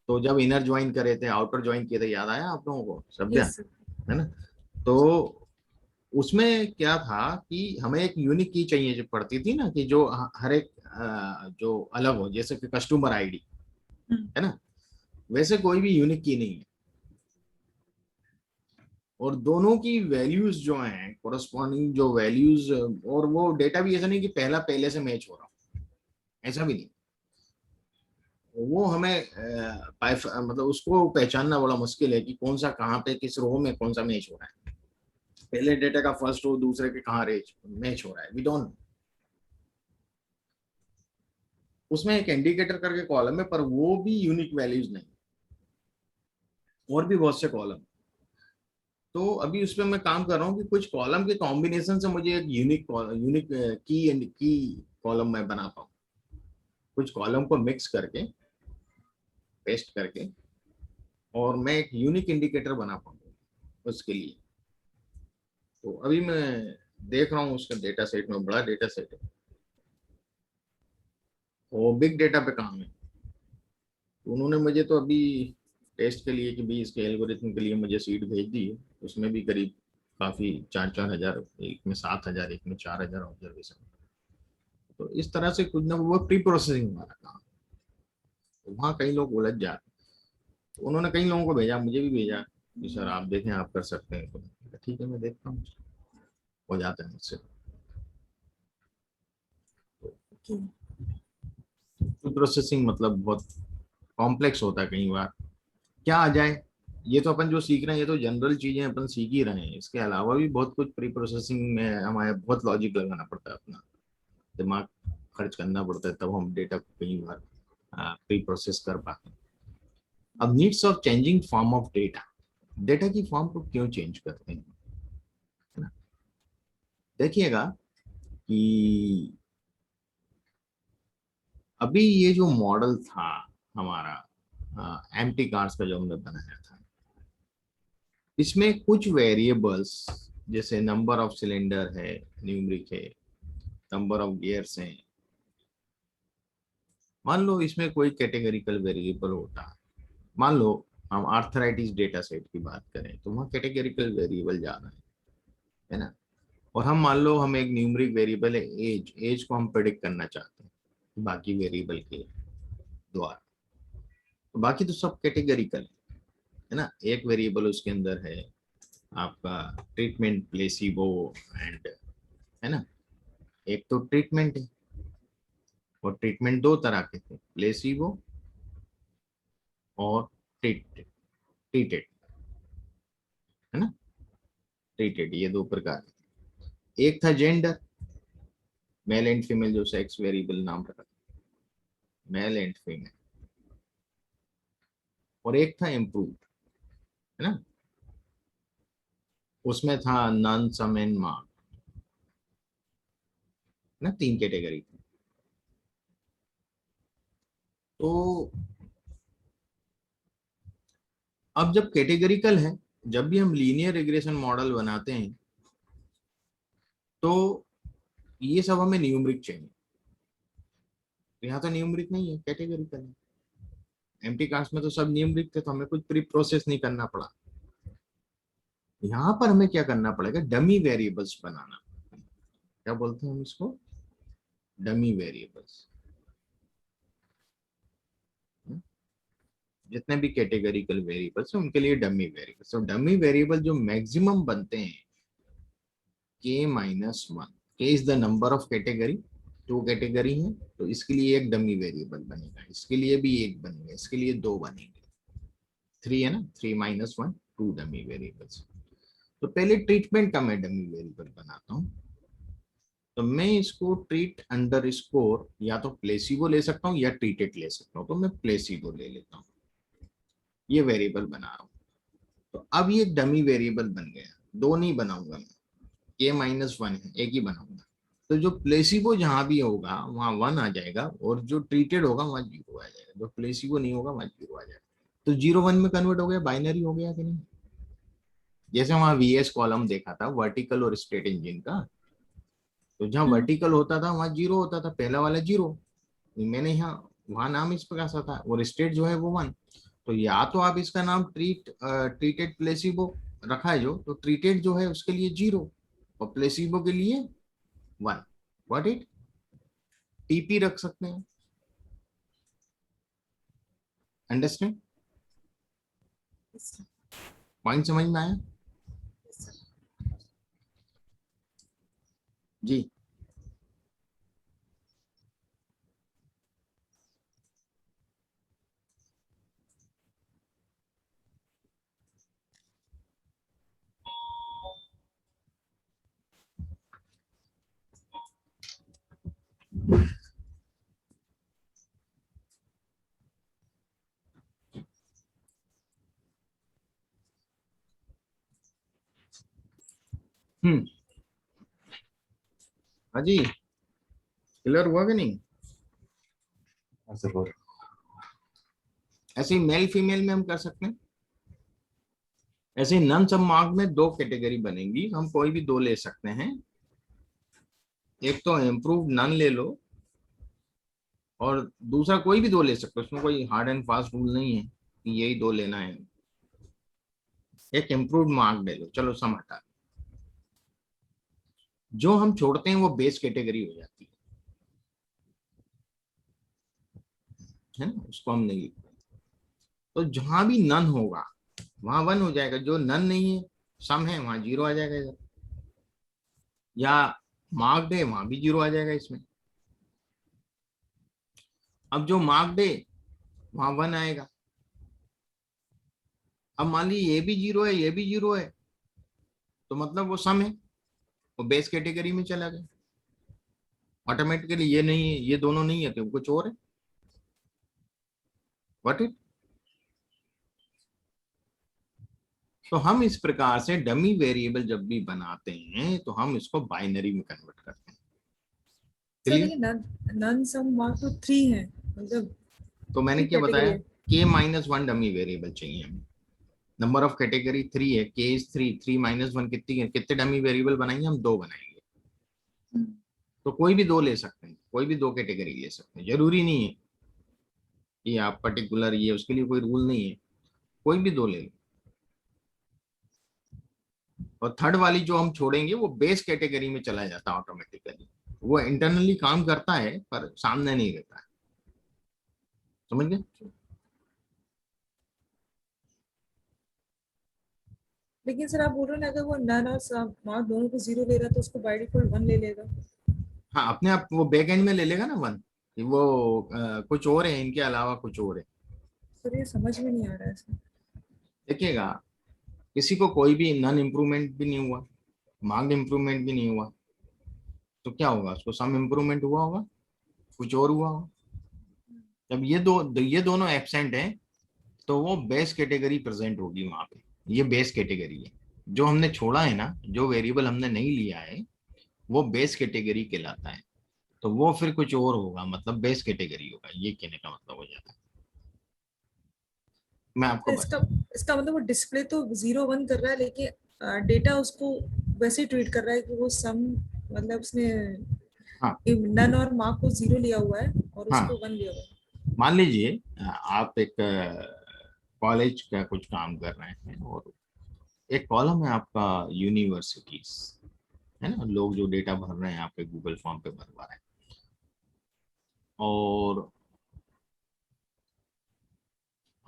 Speaker 1: तो जब इनर ज्वाइन करे थे आउटर ज्वाइन किए थे, याद आया आप लोगों को सब,
Speaker 3: यस सर।
Speaker 1: है ना। तो उसमें क्या था कि हमें एक यूनिक की चाहिए, जो पड़ती थी ना, कि जो हर एक जो अलग हो, जैसे कि कस्टमर आईडी, है ना, वैसे कोई भी यूनिक की नहीं है। और दोनों की वैल्यूज जो हैं कोरस्पॉन्डिंग जो वैल्यूज, और वो डेटा भी ऐसा नहीं कि पहला पहले से मैच हो रहा हो, ऐसा भी नहीं। वो हमें मतलब उसको पहचानना बड़ा मुश्किल है कि कौन सा कहाँ पे किस रो में कौन सा मैच हो रहा है, पहले डेटा का फर्स्ट रो दूसरे के कहाँ रेच मैच हो रहा है, वी डोंट। उसमें एक इंडिकेटर करके कॉलम है, पर वो भी यूनिक वैल्यूज नहीं, और भी बहुत से कॉलम। तो अभी उस पर मैं काम कर रहा हूँ कि कुछ कॉलम के कॉम्बिनेशन से मुझे एक यूनिक की एंड की कॉलम मैं बना पाऊँ, कुछ कॉलम को मिक्स करके पेस्ट करके, और मैं एक यूनिक इंडिकेटर बना पाऊँ उसके लिए। तो अभी मैं देख रहा हूँ उसका डेटा सेट में, बड़ा डेटा सेट है, वो बिग डेटा पे काम है। तो उन्होंने मुझे तो अभी टेस्ट के लिए कि भाई इसके एल्गोरिथम के लिए मुझे सीट भेज दी है, उसमें भी करीब काफ़ी 4-4 हज़ार, एक में 7 हज़ार, एक में 4 हज़ार ऑब्जर्वेशन। तो इस तरह से कुछ ना वो प्री प्रोसेसिंग वाला काम, तो वहाँ कई लोग उलझ जाते हैं। तो उन्होंने कई लोगों को भेजा, मुझे भी भेजा कि सर आप देखें, आप कर सकते हैं। तो ठीक है, मैं देखता हूँ। हो जाता है मुझसे।
Speaker 3: Okay.
Speaker 1: प्रोसेसिंग मतलब बहुत कॉम्प्लेक्स होता है कई बार। क्या आ जाए, ये तो अपन जो सीख रहे हैं ये तो जनरल चीजें अपन सीख ही रहे हैं, इसके अलावा भी बहुत कुछ प्री प्रोसेसिंग में हमारे बहुत लॉजिक लगाना पड़ता है, अपना दिमाग खर्च करना पड़ता है, तब हम डेटा को कई बार प्री प्रोसेस कर पाते हैं। अब needs of changing form of data, data की फॉर्म को क्यों चेंज करते हैं, है ना। देखिएगा कि अभी ये जो मॉडल था हमारा एम्प्टी कार्स का जो हमने बनाया था, इसमें कुछ वेरिएबल्स जैसे नंबर ऑफ सिलेंडर है, न्यूमरिक है, नंबर ऑफ गियर्स हैं, मान लो इसमें कोई कैटेगरिकल वेरिएबल होता है, मान लो हम आर्थराइटिस डेटा सेट की बात करें तो वहाँ कैटेगरिकल वेरिएबल जा रहा है ना। और हम मान लो हम एक न्यूमरिक वेरिएबल है एज, एज को हम प्रेडिक्ट करना चाहते हैं बाकी वेरिएबल के द्वारा, तो बाकी तो सब कैटेगरिकल है ना। एक वेरिएबल उसके अंदर है आपका ट्रीटमेंट प्लेसिबो एंड, है ना, एक तो ट्रीटमेंट है, और ट्रीटमेंट दो तरह के थे, प्लेसिबो और ट्रीटेड, ट्रीटेड, है ना, ट्रीटेड, ये दो प्रकार के। एक था जेंडर, मेल एंड फीमेल, जो सेक्स वेरिएबल नाम रखा, मेल एंड फीमेल। और एक था इम्प्रूव्ड, है ना, उसमें था नन, सम एंड मार्क, ना, तीन कैटेगरी थी। तो अब जब कैटेगरिकल है, जब भी हम लीनियर रिग्रेशन मॉडल बनाते हैं तो ये सब हमें न्यूमरिक चाहिए, यहाँ तो न्यूमरिक नहीं है, कैटेगरिकल है। एम्प्टी कास्ट में तो सब न्यूमरिक थे, तो हमें कुछ प्री प्रोसेस नहीं करना पड़ा। यहाँ पर हमें क्या करना पड़ेगा, डमी वेरिएबल्स बनाना, क्या बोलते हैं हम इसको, डमी वेरिएबल्स। जितने भी कैटेगरिकल वेरिएबल्स हैं उनके लिए डमी वेरिएबल्स, तो डमी वेरिएबल जो मैक्सिमम बनते हैं k-1, k is the number of category, two category है तो इसके लिए एक डमी वेरिएबल बनेगा, इसके लिए भी एक बनेगा, इसके लिए दो बनेंगे, 3 है ना, 3-1, 2 डमी वेरिएबल्स। तो पहले ट्रीटमेंट का मैं डमी वेरिएबल बनाता हूँ, तो मैं इसको ट्रीट अंडर स्कोर या तो प्लेसिबो ले सकता हूँ या ट्रीटेड ले सकता हूँ, तो मैं प्लेसिबो ले लेता हूँ, ये वेरिएबल बना रहा हूँ। तो अब ये डमी वेरिएबल बन गया, दो नहीं बनाऊंगा मैं, k-1 है, एक ही बनाऊंगा। तो जो प्लेसिबो जहां भी होगा वहां 1 आ जाएगा, और जो ट्रीटेड होगा वहां 0 आ जाएगा, जो प्लेसिबो नहीं होगा वहां 0 आ जाएगा। तो 0-1 में कन्वर्ट हो गया, बाइनरी हो गया कि नहीं। जैसे वहां VS कॉलम देखा था वर्टिकल और स्ट्रेट इंजन का, तो जहां वर्टिकल होता था वहां 0 होता था, पहला वाला 0, मैंने यहाँ वहां नाम इस प्रकार सा था, और स्ट्रेट जो है वो 1। तो या तो आप इसका नाम ट्रीटेड प्लेसिबो रखा है, जो तो ट्रीटेड जो है उसके लिए 0 और प्लेसिबो के लिए 1, व्हाट इट, TP रख सकते हैं। Understand,
Speaker 3: Yes, sir.
Speaker 1: पॉइंट समझ में आया
Speaker 3: Yes, sir.
Speaker 1: जी। हम्म, हाँ जी, क्लियर हुआ कि नहीं।
Speaker 2: हाँ जरूर।
Speaker 1: ऐसे ही मेल फीमेल में हम कर सकते हैं, ऐसे ही नन सब मार्क में दो कैटेगरी बनेंगी, हम कोई भी दो ले सकते हैं, एक तो इम्प्रूव नन ले लो, और दूसरा कोई भी दो ले सकते हो, उसमें कोई हार्ड एंड फास्ट रूल नहीं है कि यही दो लेना है। एक इम्प्रूव मार्क ले लो, चलो सम हटा, जो हम छोड़ते हैं वो बेस कैटेगरी हो जाती है ना, उसको हम नहीं लिखते। तो जहां भी नन होगा वहां 1 हो जाएगा, जो नन नहीं है सम है वहां 0 आ जाएगा इधर। या मार्क्ड है वहां भी 0 आ जाएगा इसमें। अब जो मार्क्ड है वहां 1 आएगा। अब मान ली ये भी 0 है, ये भी 0 है, तो मतलब वो सम है, वो बेस कैटेगरी में चला गया ऑटोमेटिकली। ये नहीं है, ये दोनों नहीं है, तो कुछ और है। What it. तो हम इस प्रकार से डमी वेरिएबल जब भी बनाते हैं तो हम इसको बाइनरी में कन्वर्ट करते हैं।
Speaker 3: Sir
Speaker 1: clear.
Speaker 3: लेकिन नन सम मार्क तो 3 है, मतलब
Speaker 1: तो मैंने
Speaker 3: ठीक
Speaker 1: क्या
Speaker 3: कैटेगरी
Speaker 1: बताया,
Speaker 3: है।
Speaker 1: k-1 डमी वेरिएबल चाहिए हमें। नंबर ऑफ कैटेगरी 3 है, k इज 3, 3 - 1 कितनी है, कितने डमी वेरिएबल बनाएंगे हम, 2 बनाएंगे।
Speaker 3: हम्म,
Speaker 1: तो कोई भी 2 ले सकते हैं, कोई भी 2 कैटेगरी ले सकते हैं, जरूरी नहीं है कि आप पर्टिकुलर, ये उसके लिए कोई रूल नहीं है, कोई भी 2 ले लो। और थर्ड वाली जो हम छोड़ेंगे वो बेस कैटेगरी में चला जाता है ऑटोमेटिकली। वो इंटरनली काम करता है पर सामने नहीं रहता है। समझ गए।
Speaker 3: लेकिन सर आप बोल रहे हो ना, अगर वो नन और सम मार्क दोनों को 0 ले रहा है तो उसको बाय डिफॉल्ट 1 ले लेगा।
Speaker 1: हाँ, अपने आप वो बैक एंड में ले लेगा ना 1, कि वो कुछ और है, इनके अलावा कुछ और है।
Speaker 3: सर ये समझ में नहीं आ रहा है इसमें।
Speaker 1: देखिएगा, किसी को कोई भी नन इम्प्रूवमेंट भी नहीं हुआ, मार्क्ड इम्प्रूवमेंट भी नहीं हुआ, तो क्या होगा, उसको सम इम्प्रूवमेंट हुआ होगा, कुछ और हुआ होगा। जब ये दोनों एब्सेंट हैं तो वो बेस कैटेगरी प्रेजेंट होगी वहां पे। ये बेस कैटेगरी है। जो हमने छोड़ा है ना, जो वेरिएबल हमने नहीं लिया है, वो बेस कैटेगरी कहलाता है। तो वो फिर कुछ और होगा, मतलब बेस कैटेगरी होगा, ये कहने का मतलब हो जाता है। मैं आपको
Speaker 3: इसका
Speaker 1: बता।
Speaker 3: इसका मतलब वो डिस्प्ले तो 0 1 कर रहा है, लेकिन डेटा उसको वैसे ही ट्रीट कर रहा है कि वो सम, मतलब उसने
Speaker 1: हाँ
Speaker 3: नन और मार्क को 0 लिया हुआ है और
Speaker 1: हाँ,
Speaker 3: उसको 1 लिया हुआ है।
Speaker 1: मान लीजिए आप एक कॉलेज का कुछ काम कर रहे हैं और एक कॉलम है आपका यूनिवर्सिटीज, है ना, लोग जो डेटा भर रहे हैं आपके गूगल फॉर्म पे भरवा रहे हैं। और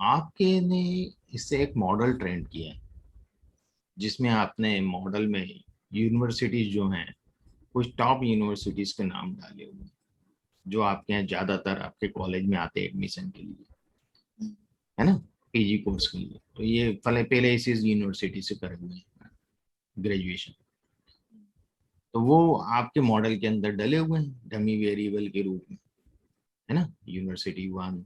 Speaker 1: आपके ने इससे एक मॉडल ट्रेंड किया है, जिसमें आपने मॉडल में यूनिवर्सिटीज जो हैं, कुछ टॉप यूनिवर्सिटीज के नाम डाले हुए हैं, जो आपके यहाँ ज्यादातर आपके कॉलेज में आते हैं एडमिशन के लिए, है ना, पीजी कोर्स के लिए। तो ये पहले पहले इसी यूनिवर्सिटी से करे हुए हैं ग्रेजुएशन। तो वो आपके मॉडल के अंदर डले हुए हैं डमी वेरिएबल के रूप में, है ना, यूनिवर्सिटी 1,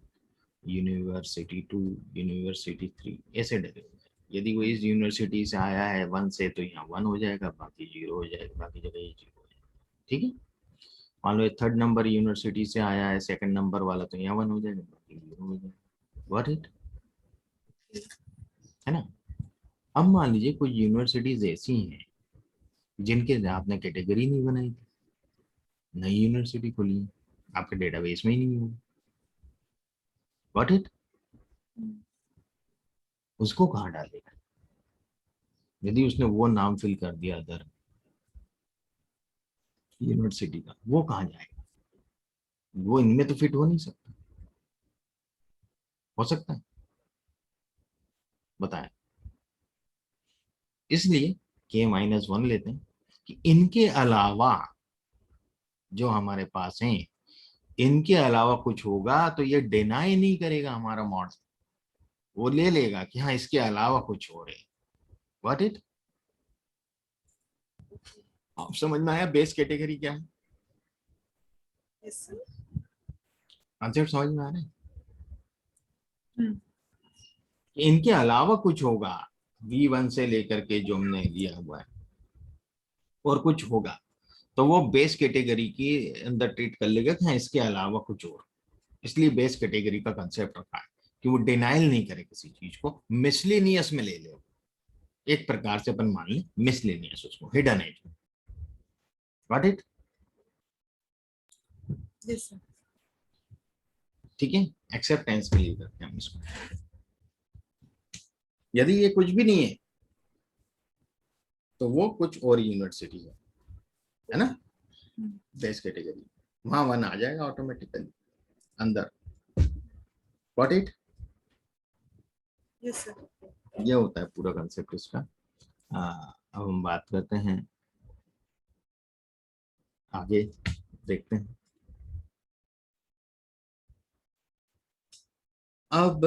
Speaker 1: यूनिवर्सिटी 2, यूनिवर्सिटी 3, ऐसे डले हुए हैं। यदि वो इस यूनिवर्सिटी से आया है 1 से, तो यहाँ 1 हो जाएगा, बाकी 0 हो जाएगा, बाकी जगह ये 0 हो जाएगा। ठीक है। मान लो थर्ड नंबर यूनिवर्सिटी से आया है, सेकंड नंबर वाला, तो यहाँ 1 हो जाएगा, बाकी 0 हो जाएगा। व्हाट इट, है ना। अब मान लीजिए कुछ यूनिवर्सिटीज ऐसी हैं जिनके आपने कैटेगरी नहीं बनाई थी, नई यूनिवर्सिटी खोली है, आपके डेटाबेस में ही नहीं है। व्हाट इट, उसको कहाँ डालेगा, यदि उसने वो नाम फिल कर दिया अदर यूनिवर्सिटी का, वो कहाँ जाएगा, वो इनमें तो फिट हो नहीं सकता। हो सकता है, बताएं। इसलिए k-1 लेते हैं कि इनके अलावा जो हमारे पास हैं, इनके अलावा कुछ होगा तो ये डिनाई नहीं करेगा हमारा मॉडल, वो ले लेगा कि हाँ इसके अलावा कुछ हो रहे। व्हाट इट, आप समझ में आया बेस कैटेगरी क्या है,
Speaker 3: Yes, sir.
Speaker 1: कॉन्सेप्ट समझ में आ रहा है।
Speaker 3: हम्म,
Speaker 1: कि इनके अलावा कुछ होगा, V1 से लेकर के जो हमने लिया हुआ है, और कुछ होगा, तो वो बेस कैटेगरी के अंदर ट्रीट कर लेगा कि हाँ इसके अलावा कुछ और। इसलिए बेस कैटेगरी का कंसेप्ट रखा है कि वो डिनाइल नहीं करे किसी चीज को, मिसलेनियस में ले ले। एक प्रकार से अपन मान लें मिसलेनियस, उसको हिडन है। What it,
Speaker 3: yes, sir.
Speaker 1: ठीक है। एक्सेप्टेंस के लिए करते हैं हम इसको। यदि ये कुछ भी नहीं है तो वो कुछ और यूनिवर्सिटी है ना,
Speaker 3: हम्म,
Speaker 1: बेस कैटेगरी, वहां 1 आ जाएगा ऑटोमेटिकली अंदर। What it,
Speaker 3: yes, sir.
Speaker 1: ये होता है पूरा कंसेप्ट इसका। अब हम बात करते हैं आगे देखते हैं। अब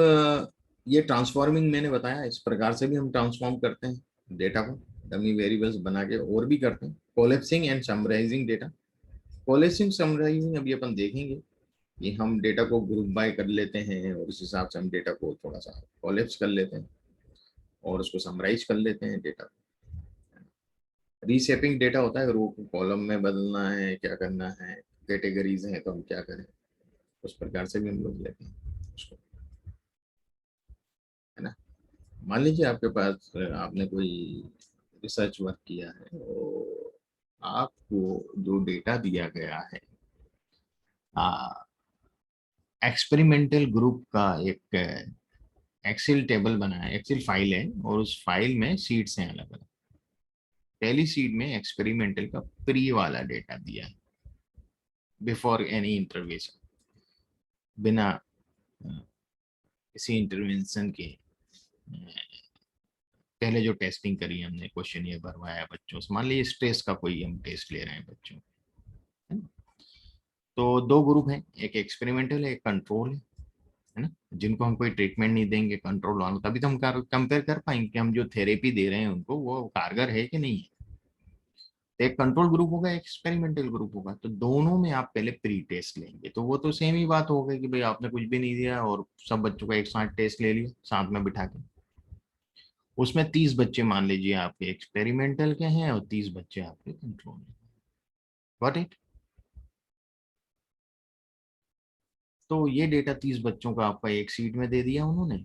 Speaker 1: ये ट्रांसफॉर्मिंग मैंने बताया, इस प्रकार से भी हम ट्रांसफॉर्म करते हैं डेटा को, डमी वेरिएबल्स बना के, और भी करते हैं collapsing and summarising data. Collapsing summarising अभी अपन देखेंगे कि हम डेटा को ग्रुप बाय कर लेते हैं और उस हिसाब से हम डेटा को थोड़ा सा कोलेप्स कर लेते हैं और उसको समराइज कर लेते हैं डेटा। रीशेपिंग डेटा होता है, रो को कॉलम में बदलना है, क्या करना है, कैटेगरीज हैं तो हम क्या करें, उस प्रकार से भी हम लोग लेते हैं उसको, है ना। मान लीजिए आपके पास आपने कोई रिसर्च वर्क किया है और आपको जो डेटा दिया गया है एक्सपेरिमेंटल ग्रुप का एक एक्सेल टेबल बना है, एक्सेल फाइल है, और उस फाइल में सीट्स हैं अलग अलग। पहली सीट में एक्सपेरिमेंटल का प्री वाला डेटा दिया है, बिफोर एनी इंटरवेंशन, बिना किसी इंटरवेंशन के पहले जो टेस्टिंग करी हमने, क्वेश्चन ये भरवाया बच्चों से, मान लीजिए स्ट्रेस का कोई हम टेस्ट ले रहे हैं बच्चों, है ना। तो दो ग्रुप हैं, एक एक्सपेरिमेंटल है, एक कंट्रोल है ना, जिनको हम कोई ट्रीटमेंट नहीं देंगे, कंट्रोल वालों, तभी तो हम कंपेयर कर पाएंगे कि हम जो थेरेपी दे रहे हैं उनको वो कारगर है कि नहीं है। तो एक कंट्रोल ग्रुप होगा, एक एक्सपेरिमेंटल ग्रुप होगा, तो दोनों में आप पहले प्री टेस्ट लेंगे, तो वो तो सेम ही बात हो गई कि भाई आपने कुछ भी नहीं दिया और सब बच्चों का एक साथ टेस्ट ले लिया साथ में बिठा के। उसमें 30 बच्चे मान लीजिए आपके एक्सपेरिमेंटल के हैं और 30 बच्चे आपके कंट्रोल में। Got it. तो ये डेटा 30 बच्चों का आपका एक सीट में दे दिया उन्होंने,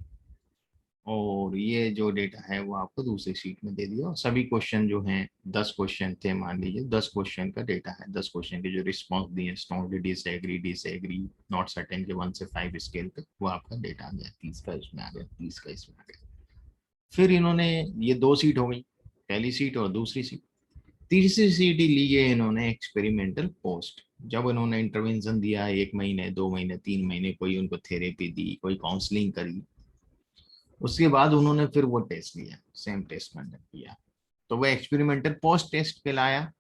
Speaker 1: और ये जो डेटा है वो आपको दूसरी सीट में दे दिया, और सभी क्वेश्चन जो हैं 10 क्वेश्चन थे मान लीजिए, 10 क्वेश्चन का डेटा है, 10 क्वेश्चन के जो रिस्पॉन्स दिए, स्ट्रॉन्गली डिसएग्री, नॉट सर्टेन के 1 से 5 स्केल पे, वो आपका डेटा आ गया, 30 का इसमें आ गया, 30 का इसमें आ गया। फिर इन्होंने, ये दो सीट हो गई, पहली सीट और दूसरी सीट। तीसरी सीट ही ली है इन्होंने एक्सपेरिमेंटल पोस्ट, जब इन्होंने इंटरवेंशन दिया 1 महीने 2 महीने 3 महीने, कोई उनको थेरेपी दी, कोई काउंसलिंग करी, उसके बाद उन्होंने फिर वो टेस्ट लिया, सेम टेस्ट कंडक्ट किया, तो वो एक्सपेरिमेंटल पोस्ट टेस्ट कहलाया,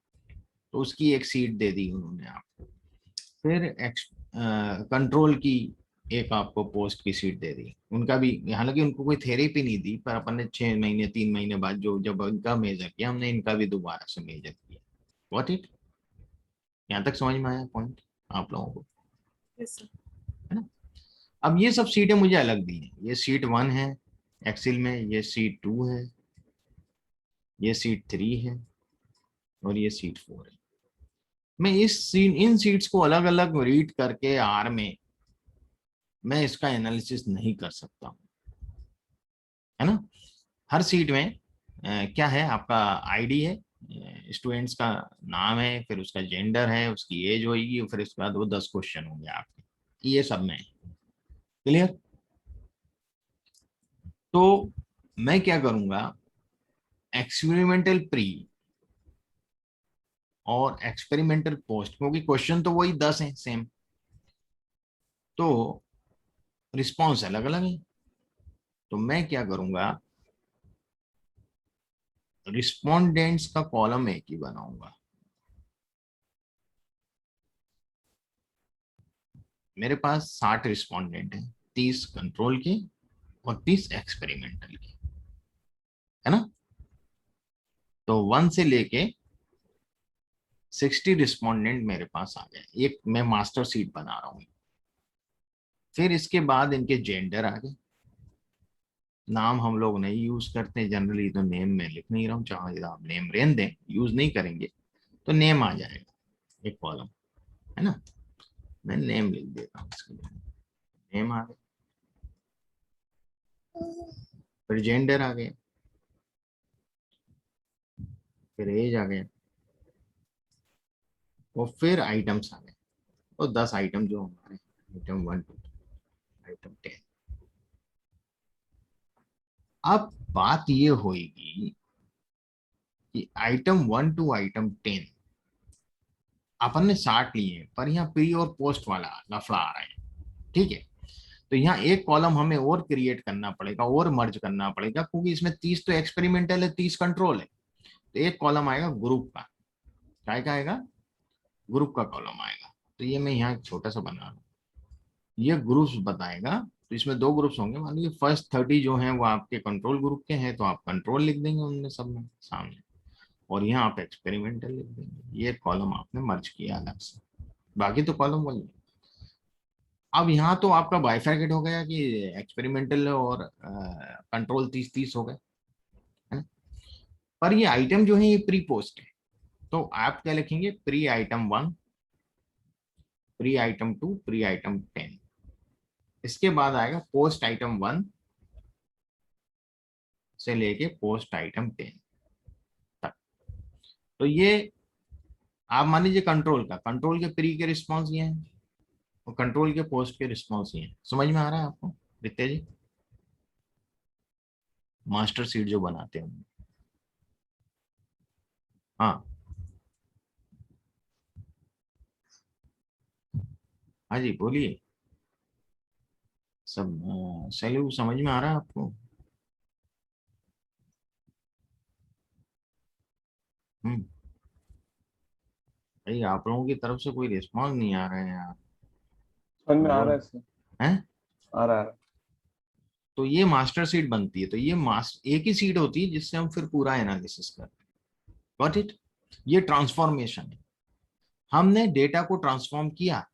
Speaker 1: तो उसकी एक सीट दे दी उन्होंने आपको। फिर कंट्रोल की एक आपको पोस्ट की सीट दे दी, उनका भी, हालांकि उनको कोई थेरेपी नहीं दी, पर अपन ने 6 महीने 3 महीने बाद जो जब इनका मेजर किया, हमने इनका भी दोबारा से मेजर किया। व्हाट इट, यहाँ तक समझ में आया पॉइंट आप लोगों को,
Speaker 3: Yes, sir.
Speaker 1: है ना। अब ये सब सीटें मुझे अलग दी हैं, ये सीट 1 है एक्सेल में, ये सीट 2 है, ये सीट 3 है, और ये सीट 4 है। मैं इन सीट्स को अलग अलग रीड करके आर में मैं इसका एनालिसिस नहीं कर सकता हूँ, है ना। हर सीट में क्या है, आपका आईडी है, स्टूडेंट्स का नाम है, फिर उसका जेंडर है, उसकी एज होगी, फिर उसके बाद वो 10 क्वेश्चन होंगे आपके, ये सब में। क्लियर। तो मैं क्या करूंगा, एक्सपेरिमेंटल प्री और एक्सपेरिमेंटल पोस्ट, क्योंकि क्वेश्चन तो वही 10 हैं सेम, तो रिस्पॉन्स अलग अलग है, तो मैं क्या करूंगा, रिस्पोंडेंट्स का कॉलम एक ही बनाऊंगा। मेरे पास 60 रिस्पोंडेंट हैं, 30 कंट्रोल के और 30 एक्सपेरिमेंटल के, है ना। तो 1 से लेके 60 रिस्पोंडेंट मेरे पास आ गए, एक मैं मास्टर सीट बना रहा हूँ। फिर इसके बाद इनके जेंडर आ गए, नाम हम लोग नहीं यूज करते जनरली, तो नेम में लिख नहीं रहा हूँ, चाहे आप नेम रहने दें, यूज नहीं करेंगे, तो नेम आ जाएगा एक कॉलम, है ना। मैं नेम लिख देता हूँ इसके लिए, नेम आ गया, फिर जेंडर आ गया, फिर एज आ गया, और फिर आइटम्स आ गए, और 10 आइटम जो हमारे, आइटम 1 to आइटम 10। अब बात ये होगी कि आइटम 1 to आइटम 10 अपन ने 60 लिए हैं, पर यहाँ प्री और पोस्ट वाला लफड़ा आ रहा है, ठीक है। तो यहाँ एक कॉलम हमें और क्रिएट करना पड़ेगा और मर्ज करना पड़ेगा, क्योंकि इसमें 30 तो एक्सपेरिमेंटल है, 30 कंट्रोल है, तो एक कॉलम आएगा ग्रुप का, क्या आएगा, ग्रुप का कॉलम आएगा। तो ये मैं यहाँ एक छोटा सा बना रहा हूँ, ये ग्रुप्स बताएगा। तो इसमें 2 ग्रुप्स होंगे, मान लीजिए फर्स्ट 30 जो हैं वो आपके कंट्रोल ग्रुप के हैं, तो आप कंट्रोल लिख देंगे उनमें सब में सामने, और यहाँ आप एक्सपेरिमेंटल लिख देंगे। ये कॉलम आपने मर्ज किया अलग से, बाकी तो कॉलम वही है। अब यहाँ तो आपका बाइफरकेट हो गया कि एक्सपेरिमेंटल और कंट्रोल 30-30 हो गए, है ना। पर ये आइटम जो है ये प्री पोस्ट है, तो आप क्या लिखेंगे, pre item 1, pre item 2, pre item 10। इसके बाद आएगा पोस्ट आइटम 1 से लेके पोस्ट आइटम 10 तक। तो ये आप मान लीजिए कंट्रोल के प्री के रिस्पॉन्स ये हैं और कंट्रोल के पोस्ट के रिस्पॉन्स ये हैं। समझ में आ रहा है आपको वित्ते जी, मास्टर सीट जो बनाते हैं। हाँ हाँ जी बोलिए, सब सैल्यू समझ में आ रहा है आपको? हम्म। भाई आप लोगों की तरफ से कोई रिस्पॉन्स नहीं आ रहा है यार,
Speaker 4: समझ में आ रहा
Speaker 1: बोल
Speaker 4: है सर,
Speaker 1: हैं।
Speaker 4: आ रहा है।
Speaker 1: तो ये मास्टर सीट बनती है, तो ये एक ही सीट होती है जिससे हम फिर पूरा एनालिसिस करते हैं। Got it? ये ट्रांसफॉर्मेशन है, हमने डेटा को ट्रांसफॉर्म किया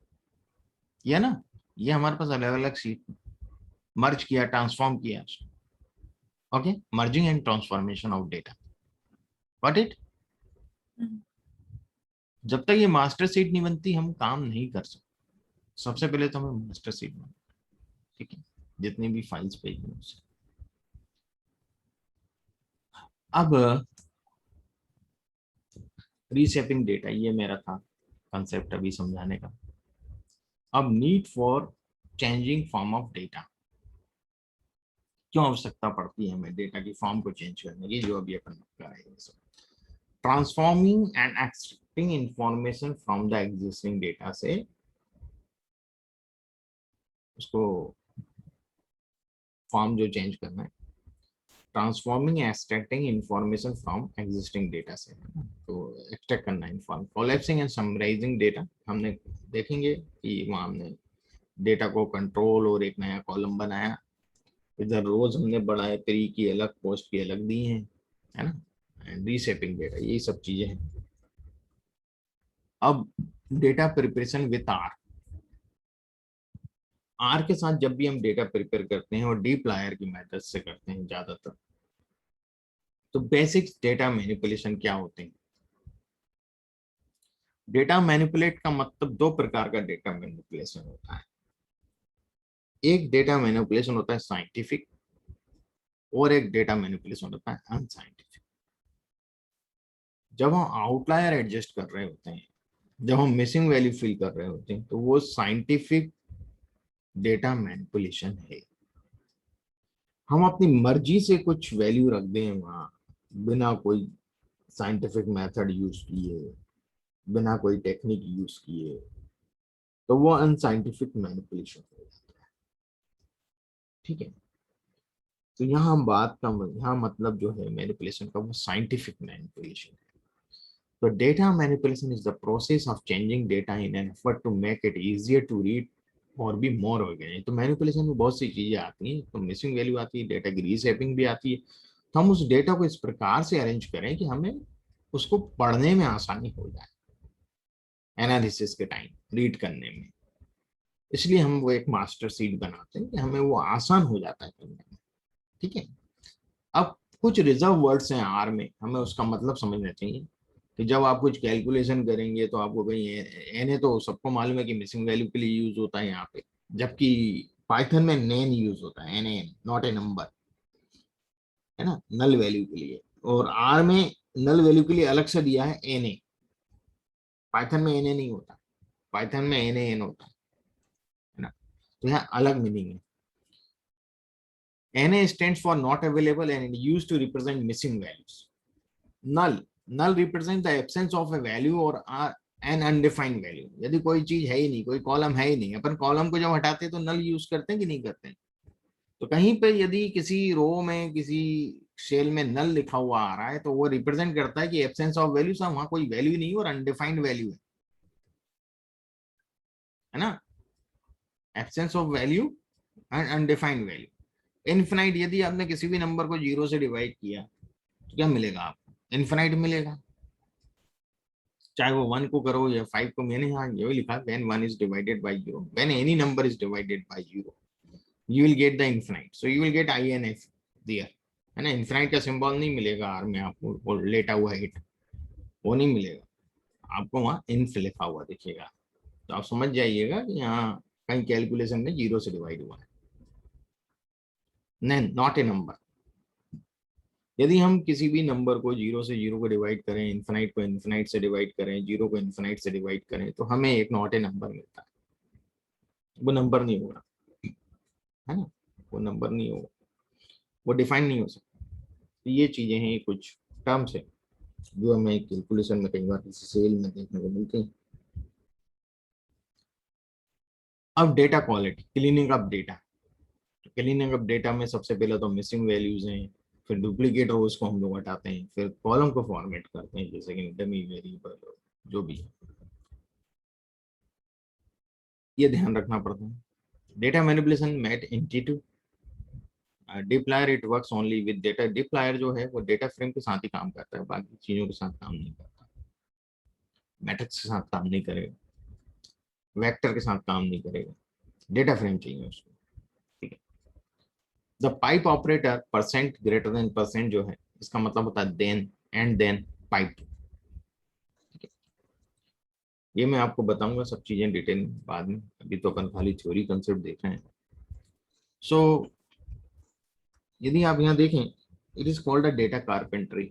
Speaker 1: ना, ये हमारे पास अलग अलग सीट मर्ज किया, ट्रांसफॉर्म किया। Okay, merging and transformation of data. Got it? जब तक ये मास्टर सीट नहीं बनती हम काम नहीं कर सकते। सबसे पहले तो हमें मास्टर सीट बनना, ठीक है, जितनी भी फाइल्स भेजनी है उससे। अब रीशेपिंग डेटा, ये मेरा था कंसेप्ट अभी समझाने का। अब need for changing form of data, क्यों आवश्यकता पड़ती है हमें डेटा की फॉर्म को चेंज करने की, जो अभी अपन करेंगे। Transforming and extracting information from the existing data से उसको फॉर्म जो चेंज करना है, transforming extracting information from existing data से, तो एक्सट्रैक्ट करना है inform. Collapsing and summarising data, हमने देखेंगे कि वहाँ हमने डेटा को कंट्रोल और एक नया कॉलम बनाया, इधर रोज हमने बढ़ाए, प्री की अलग पोस्ट की अलग दी हैं, है ना, एंड रीशेपिंग डेटा, यही सब चीजें हैं। अब डेटा प्रिपरेशन विथ आर के साथ जब भी हम डेटा प्रिपेयर करते हैं और डीप लायर की मेथड से करते हैं ज्यादातर, तो बेसिक डेटा मैनिपुलेशन क्या होते हैं। डेटा मैनिपुलेट का मतलब 2 प्रकार का डेटा मैनिपुलेशन होता है। एक डेटा मैनिपुलेशन होता है साइंटिफिक और एक डेटा मैनिपुलेशन होता है अनसाइंटिफिक। जब हम आउटलायर एडजस्ट कर रहे होते हैं, जब हम मिसिंग वैल्यू फिल कर रहे होते हैं, तो वो साइंटिफिक डेटा मैनिपुलेशन है। हम अपनी मर्जी से कुछ वैल्यू रख दें वहां, बिना कोई साइंटिफिक मेथड यूज किए, बिना कोई टेक्निक यूज किए, तो वो अनसाइंटिफिक मैनिपुलेशन हो जाता है। ठीक है, तो यहाँ हम बात का यहाँ मतलब जो है मैनिपुलेशन का, वो साइंटिफिक मैनिपुलेशन है। तो data manipulation is the process of changing data in an effort to make it easier to read और भी मोर हो गए। तो मैनिपुलेशन में बहुत सी चीजें आती हैं, तो मिसिंग वैल्यू आती है, डेटा की रीशेपिंग भी आती है। तो हम उस डेटा को इस प्रकार से अरेंज करें कि हमें उसको पढ़ने में आसानी हो जाए, एनालिसिस के टाइम रीड करने में। इसलिए हम वो एक मास्टर सीट बनाते हैं कि हमें वो आसान हो जाता है करने में। ठीक है, अब कुछ रिजर्व वर्ड्स हैं आर में, हमें उसका मतलब समझना चाहिए कि जब आप कुछ कैलकुलेशन करेंगे तो आपको कहीं एन तो सबको मालूम है कि मिसिंग वैल्यू के लिए यूज होता है यहाँ पे, जबकि पाइथन में नेन यूज होता है, एन नॉट ए नंबर, है ना, नल वैल्यू के लिए। और आर में नल वैल्यू के लिए अलग से दिया है एन, पाइथन में एन नहीं होता, पाइथन में एन होता है ना। तो यहाँ अलग मीनिंग है। NA stands for not available and it used to represent missing values. Null represents the absence of a value or an undefined value. यदि कोई चीज है ही नहीं, कोई कॉलम है ही नहीं, अपन कॉलम को जब हटाते हैं तो नल यूज करते हैं कि नहीं करते हैं। तो कहीं पे यदि किसी रो में किसी सेल में नल लिखा हुआ आ रहा है तो वो रिप्रेजेंट करता है कि एब्सेंस ऑफ वैल्यू, वहां कोई वैल्यू नहीं और अनडिफाइंड वैल्यू है। है ना, absence of value and undefined value. Infinite, यदि आपने किसी भी नंबर को 0 से डिवाइड किया तो क्या मिलेगा आपको? इनफिनाइट मिलेगा, चाहे वो 1 को करो या 5 को। मैंने यहाँ ये लिखा, when 1 is divided by 0, when any number is divided by 0 you will get the infinite, so you will get INF there, है ना। इनफिनाइट का सिंबल नहीं मिलेगा आर में आपको, वो लेटा हुआ हिट वो नहीं मिलेगा आपको, वहाँ इन्फ लिखा हुआ दिखेगा। तो आप समझ जाइएगा कि यहाँ कहीं कैलकुलेशन में 0 से डिवाइड हुआ है, नहीं, नॉट ए नंबर। यदि हम किसी भी नंबर को 0 से 0 को डिवाइड करें, इन्फिनाइट को इन्फिनाइट से डिवाइड करें, 0 को इन्फिनाइट से डिवाइड करें, तो हमें एक नॉट ए नंबर मिलता है, वो नंबर नहीं होगा, है ना, वो नंबर नहीं होगा, वो डिफाइन नहीं हो सकता। तो ये चीजें हैं, कुछ टर्म्स है जो हमें कैलकुलेशन में कई बार किसी सेल में देखने को मिलती है। अब data quality, cleaning up data. Cleaning up data में सबसे पहले तो मिसिंग वैल्यूज हैं, फिर डुप्लीकेट रोज को हम लोग हटाते हैं, फिर कॉलम को फॉर्मेट करते हैं, जैसे कि डमी वेरिएबल जो भी है, ये ध्यान रखना पड़ता है। Data manipulation made intuitive dplyr, it works only with data. Dplyr जो है वो डेटा फ्रेम के साथ ही काम करता है, बाकी चीजों के साथ काम नहीं करता, मैट्रिक्स के साथ काम नहीं करेगा, वेक्टर के साथ काम नहीं करेगा, डेटा फ्रेम चाहिए उसको, ठीक है। The pipe operator percent greater than percent जो है, इसका मतलब होता है देन एंड देन पाइप, ठीक है। ये मैं आपको बताऊंगा सब चीजें डिटेल बाद में, अभी तो अपन खाली थ्योरी कंसेप्ट देख रहे हैं। सो यदि आप यहाँ देखें, it is called a data carpentry.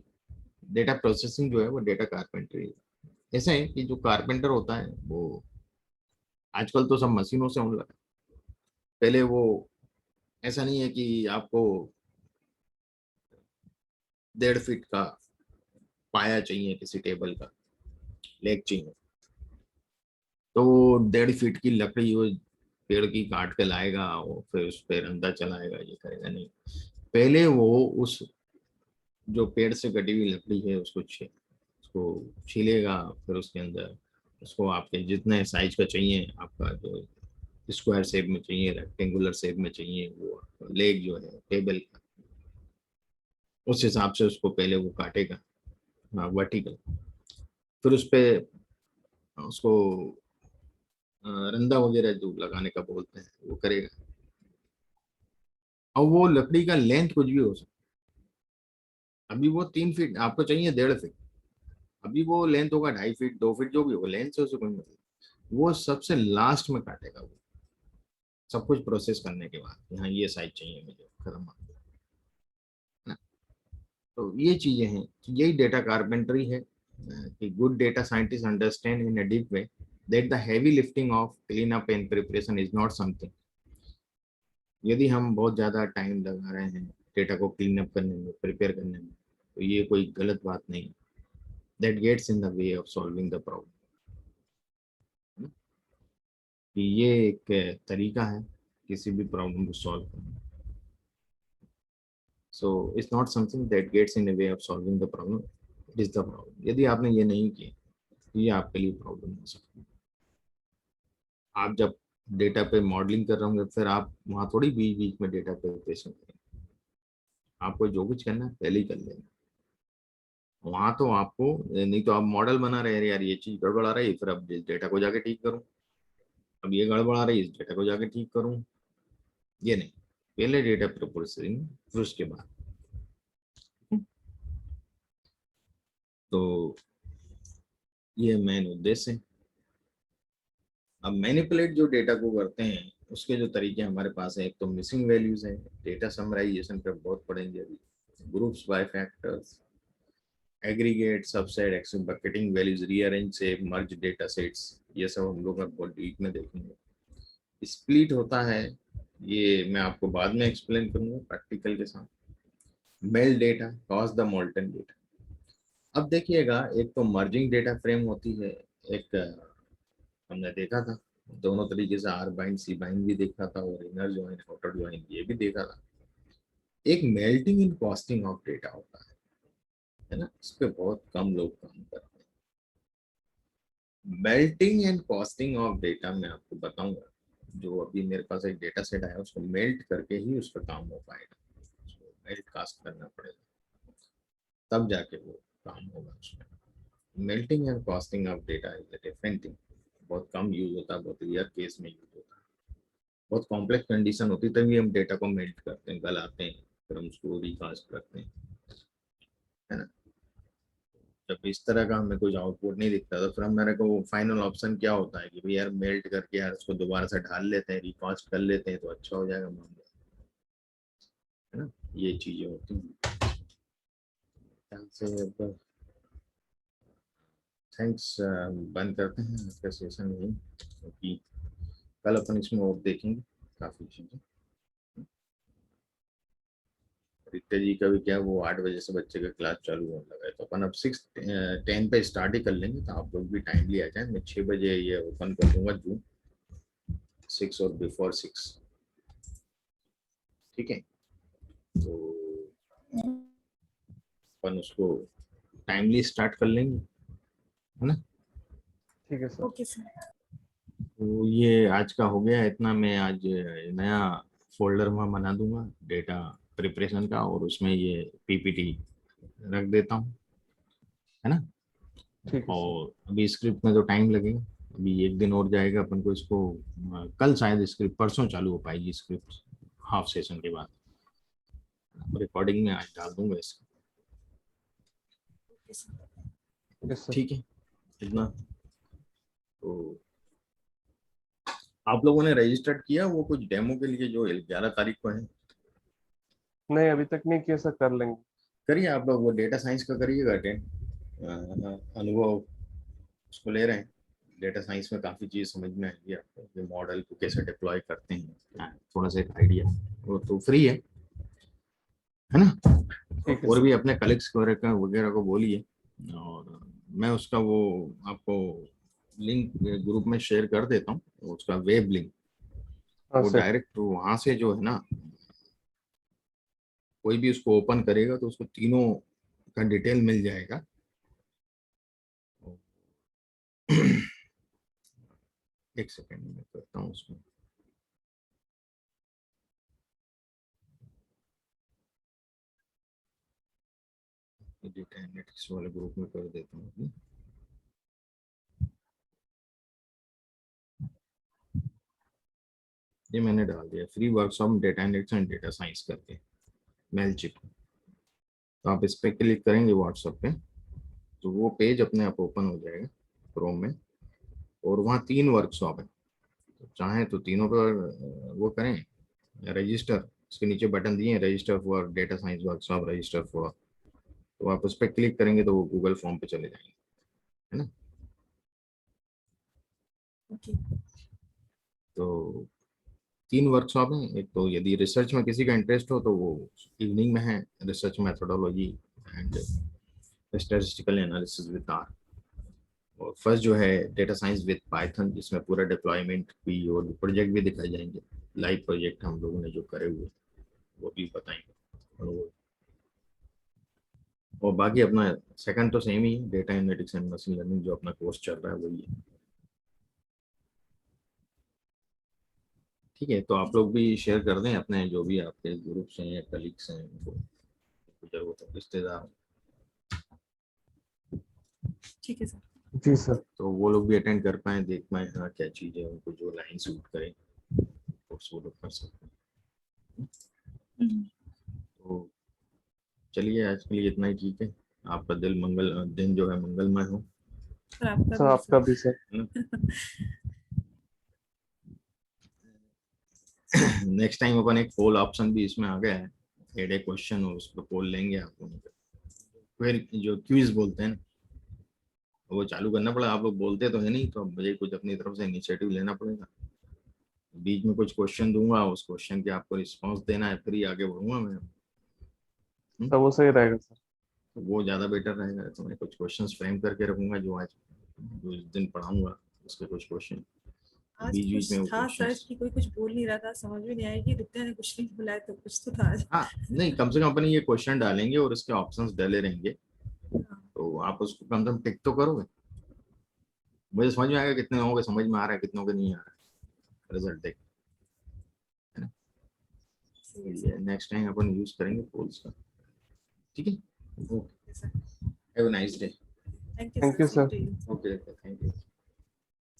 Speaker 1: Data processing जो है वो डेटा कारपेंट्री है। ऐसा है कि जो कारपेंटर होता है वो आजकल तो सब मशीनों से होने लगा, पहले वो ऐसा नहीं है कि आपको 1.5 फीट का पाया चाहिए, किसी टेबल का लेग चाहिए, तो 1.5 फीट की लकड़ी वो पेड़ की काट के लाएगा और फिर उस पर रंदा चलाएगा, ये करेगा नहीं। पहले वो उस जो पेड़ से कटी हुई लकड़ी है उसको छीलेगा, फिर उसके अंदर उसको आपके जितने साइज का चाहिए, आपका जो स्क्वायर शेप में चाहिए, रेक्टेंगुलर शेप में चाहिए, वो लेग जो है टेबल का, उस हिसाब से उसको पहले वो काटेगा वर्टिकल, फिर उस पे उसको रंदा वगैरह जो लगाने का बोलते हैं वो करेगा। और वो लकड़ी का लेंथ कुछ भी हो सकता है, अभी वो 3 फीट आपको चाहिए, 1.5 फीट, अभी वो लेंथ होगा 2.5 फीट 2 फीट, जो भी होगा लेंथ से उसे कोई मतलब, वो सबसे लास्ट में काटेगा वो, सब कुछ प्रोसेस करने के बाद, यहाँ ये साइज चाहिए मुझे, खत्म ना। तो ये चीजें हैं, तो यही डेटा कारपेंट्री है कि good data scientist understand in a deep way that the heavy lifting of clean up and preparation is not something. यदि हम बहुत ज़्यादा टाइम लगा रहे हैं डेटा को क्लीन अप करने में, प्रिपेयर करने में, तो ये कोई गलत बात नहीं, that gets in the way of solving the problem. कि ये एक तरीका है किसी भी प्रॉब्लम को सॉल्व करने, so it's not something that gets in the way of solving the problem, it is the problem. यदि आपने ये नहीं किया तो ये आपके लिए प्रॉब्लम हो सकती है। आप जब डेटा पे मॉडलिंग कर रहे होंगे, फिर आप वहाँ थोड़ी बीच बीच में डेटा पे पेश होंगे, आपको जो कुछ करना है पहले ही कर लेना। वहां तो आपको, नहीं तो आप मॉडल बना रहे हैं, यार ये चीज गड़बड़ा रही है, फिर अब इस डेटा को जाके ठीक करूं, अब ये गड़बड़ा रही है, इस डेटा को जाके ठीक करूं, ये नहीं, पहले डेटा प्रोसेसिंग फिर उसके बाद। तो ये मेन उद्देश्य है। अब मैनिपुलेट जो डेटा को करते हैं उसके जो तरीके हमारे पास है, एक तो मिसिंग वैल्यूज है, डेटा समराइजेशन पे बहुत पढ़ेंगे अभी, groups bye factors, aggregate, subset, action bucketing values, rearrange से मर्ज डेटा सेट्स, ये सब हम लोग बहुत डीप में देखेंगे। स्प्लिट होता है, ये मैं आपको बाद में एक्सप्लेन करूंगा प्रैक्टिकल के साथ। Melt data, cast the molten data. अब देखिएगा, एक तो मर्जिंग डेटा फ्रेम होती है, एक हमने देखा था दोनों तरीके से, आर बाइंड सी बाइंड भी देखा था, और इनर ज्वाइन आउटर ज्वाइन ये भी देखा था। एक melting in costing of data होता है ना, इस पे बहुत कम लोग काम करते हैं। Melting and costing of data मैं आपको बताऊंगा। जो अभी मेरे पास एक डेटा सेट आया उसको मेल्ट करके ही उस पर काम हो पाएगा, उसको मेल्ट कास्ट करना पड़ेगा तब जाके वो काम होगा उसमें। Melting and costing of data is a different thing. बहुत कम यूज होता है, बहुत रेयर केस में यूज होता है। बहुत कॉम्प्लेक्स कंडीशन होती है तभी हम डेटा को मेल्ट करते हैं, गलाते हैं, फिर हम उसको रिकास्ट करते हैं, है ना। जब इस तरह का हमें कुछ आउटपुट नहीं दिखता तो फिर हमारे को फाइनल ऑप्शन क्या होता है कि भाई यार मेल्ट करके यार उसको दोबारा से ढाल लेते हैं, रिकास्ट कर लेते हैं तो अच्छा हो जाएगा मामला, है ना। ये चीजें होती हैं। थैंक्स, बंद करते हैं आज का सेशन यही, क्योंकि कल अपन इसमें और देखेंगे काफी चीजें। रित्या जी का भी क्या, वो 8 बजे से बच्चे का क्लास चालू होने लगा है, तो अपन अब 6:10 पे स्टार्ट ही कर लेंगे, तो आप लोग भी टाइमली आ जाए। मैं 6 बजे ये ओपन कर दूंगा जूम 6 और बिफोर 6, ठीक है। तो अपन उसको टाइमली स्टार्ट कर लेंगे, है ना।
Speaker 4: ठीक है सर।
Speaker 3: Okay sir.
Speaker 1: तो ये आज का हो गया इतना। मैं आज नया फोल्डर में बना दूंगा डेटा प्रिपरेशन का, और उसमें ये पीपीटी रख देता हूँ, है ना।
Speaker 4: ठीक है सर।
Speaker 1: और अभी स्क्रिप्ट में तो टाइम लगेगा, अभी 1 दिन और जाएगा अपन को इसको। कल शायद स्क्रिप्ट, परसों चालू हो पाएगी स्क्रिप्ट, हाफ सेशन के बाद। रिकॉर्डिंग में आज डाल दूंगा इसको,
Speaker 3: ओके सर।
Speaker 4: Yes sir.
Speaker 1: ठीक है इतना। तो आप लोगों ने रजिस्टर्ड किया वो कुछ डेमो के लिए जो 11 तारीख को है?
Speaker 4: नहीं अभी तक नहीं किया सर, कर लेंगे।
Speaker 1: करिए आप लोग, वो डेटा साइंस का करिएगा अटेंड। अनुभव उसको ले रहे हैं। डेटा साइंस में काफ़ी चीज़ समझ में आएगी आपको, ये मॉडल को कैसे डिप्लॉय करते हैं, थोड़ा सा एक आइडिया। वो तो फ्री है ना।
Speaker 4: ठीक है
Speaker 1: और
Speaker 4: सर।
Speaker 1: भी अपने कलीग्स वगैरह को बोलिए, और मैं उसका वो आपको लिंक ग्रुप में शेयर कर देता हूँ, उसका वेब लिंक।
Speaker 4: हाँ
Speaker 1: वो
Speaker 4: सर।
Speaker 1: डायरेक्ट वहाँ से जो है ना, कोई भी उसको ओपन करेगा तो उसको तीनों का डिटेल मिल जाएगा। एक सेकेंड में करता हूँ उसमें। डेटा एनालिटिक्स वाले ग्रुप में कर देता हूँ। ये मैंने डाल दिया, free workshop data analytics and data science करके, मेलचिप। तो आप इस पर क्लिक करेंगे व्हाट्सएप पे तो वो पेज अपने आप ओपन हो जाएगा क्रोम में, और वहाँ 3 वर्कशॉप है। तो चाहें तो तीनों पर वो करें रजिस्टर। उसके नीचे बटन दिए हैं, register for data science workshop, register for. तो आप उस पर क्लिक करेंगे तो वो गूगल फॉर्म पे चले जाएंगे, है ना।
Speaker 3: ओके।
Speaker 1: तो 3 वर्कशॉप हैं। एक तो यदि रिसर्च में किसी का इंटरेस्ट हो तो वो इवनिंग में है, research methodology and statistical analysis with R. और फर्स्ट जो है डेटा साइंस विद पाइथन, जिसमें पूरा डिप्लॉयमेंट भी और प्रोजेक्ट भी दिखाए जाएंगे, लाइव प्रोजेक्ट हम लोगों ने जो करे हुए वो भी बताएंगे। और बाकी अपना सेकंड तो सेम ही है, data analytics and machine learning, जो अपना कोर्स चल रहा है वही है। ठीक है, तो आप लोग भी शेयर कर दें अपने जो भी आपके ग्रुप्स हैं या कलीग्स हैं उनको, जरूरत है, रिश्तेदार।
Speaker 3: ठीक है सर।
Speaker 4: जी सर।
Speaker 1: तो वो लोग भी अटेंड कर पाए, देख पाए हाँ क्या चीज़ है, उनको जो लाइन सूट करे कोर्स वो लोग कर सकते हैं। तो चलिए आज के लिए इतना ही, ठीक है। आपका दिन जो है मंगलमय हो,
Speaker 3: सर आपका
Speaker 4: सर
Speaker 3: भी
Speaker 4: आपका भी सर।
Speaker 1: है ना। नेक्स्ट टाइम अपन एक पोल ऑप्शन भी इसमें आ गया है, एड ए क्वेश्चन, और उस पर पोल लेंगे आप लोगों को। फिर जो क्विज बोलते हैं ना, वो चालू करना पड़ेगा। आप लोग बोलते तो है नहीं, तो मुझे कुछ अपनी तरफ से इनिशिएटिव लेना पड़ेगा। बीच में कुछ क्वेश्चन दूंगा, उस क्वेश्चन के आपको रिस्पांस देना है, फिर ही आगे बढ़ूंगा मैं।
Speaker 4: सर वो सही रहेगा सर।
Speaker 1: तो वो ज़्यादा बेटर रहेगा। तो मैं कुछ क्वेश्चंस फ्रेम करके रखूंगा, जो इस दिन पढ़ाऊंगा उसके कुछ क्वेश्चन
Speaker 3: आज
Speaker 1: बीच बीच में वो
Speaker 3: कुछ था सर
Speaker 1: क्वेश्चंस।
Speaker 3: कि कोई कुछ बोल नहीं रहा था, समझ में नहीं आया कि रित्या ने कुछ नहीं बुलाया, तो कुछ तो था आज।
Speaker 1: हाँ नहीं, कम से कम अपन ये क्वेश्चन डालेंगे और इसके ऑप्शंस डाले रहेंगे,
Speaker 3: हाँ।
Speaker 1: तो आप उसको कम से कम टिक तो करोगे। मुझे समझ में आएगा कितने लोगों को समझ में आ रहा है, कितनों को नहीं आ रहा है, रिजल्ट देख, है ना। नेक्स्ट टाइम अपन यूज करेंगे पोल्स का, ठीक है। Okay, have a nice day.
Speaker 3: Thank you,
Speaker 4: Thank
Speaker 3: sir.
Speaker 4: you,
Speaker 3: Same
Speaker 4: sir.
Speaker 3: to you.
Speaker 1: Okay, thank you.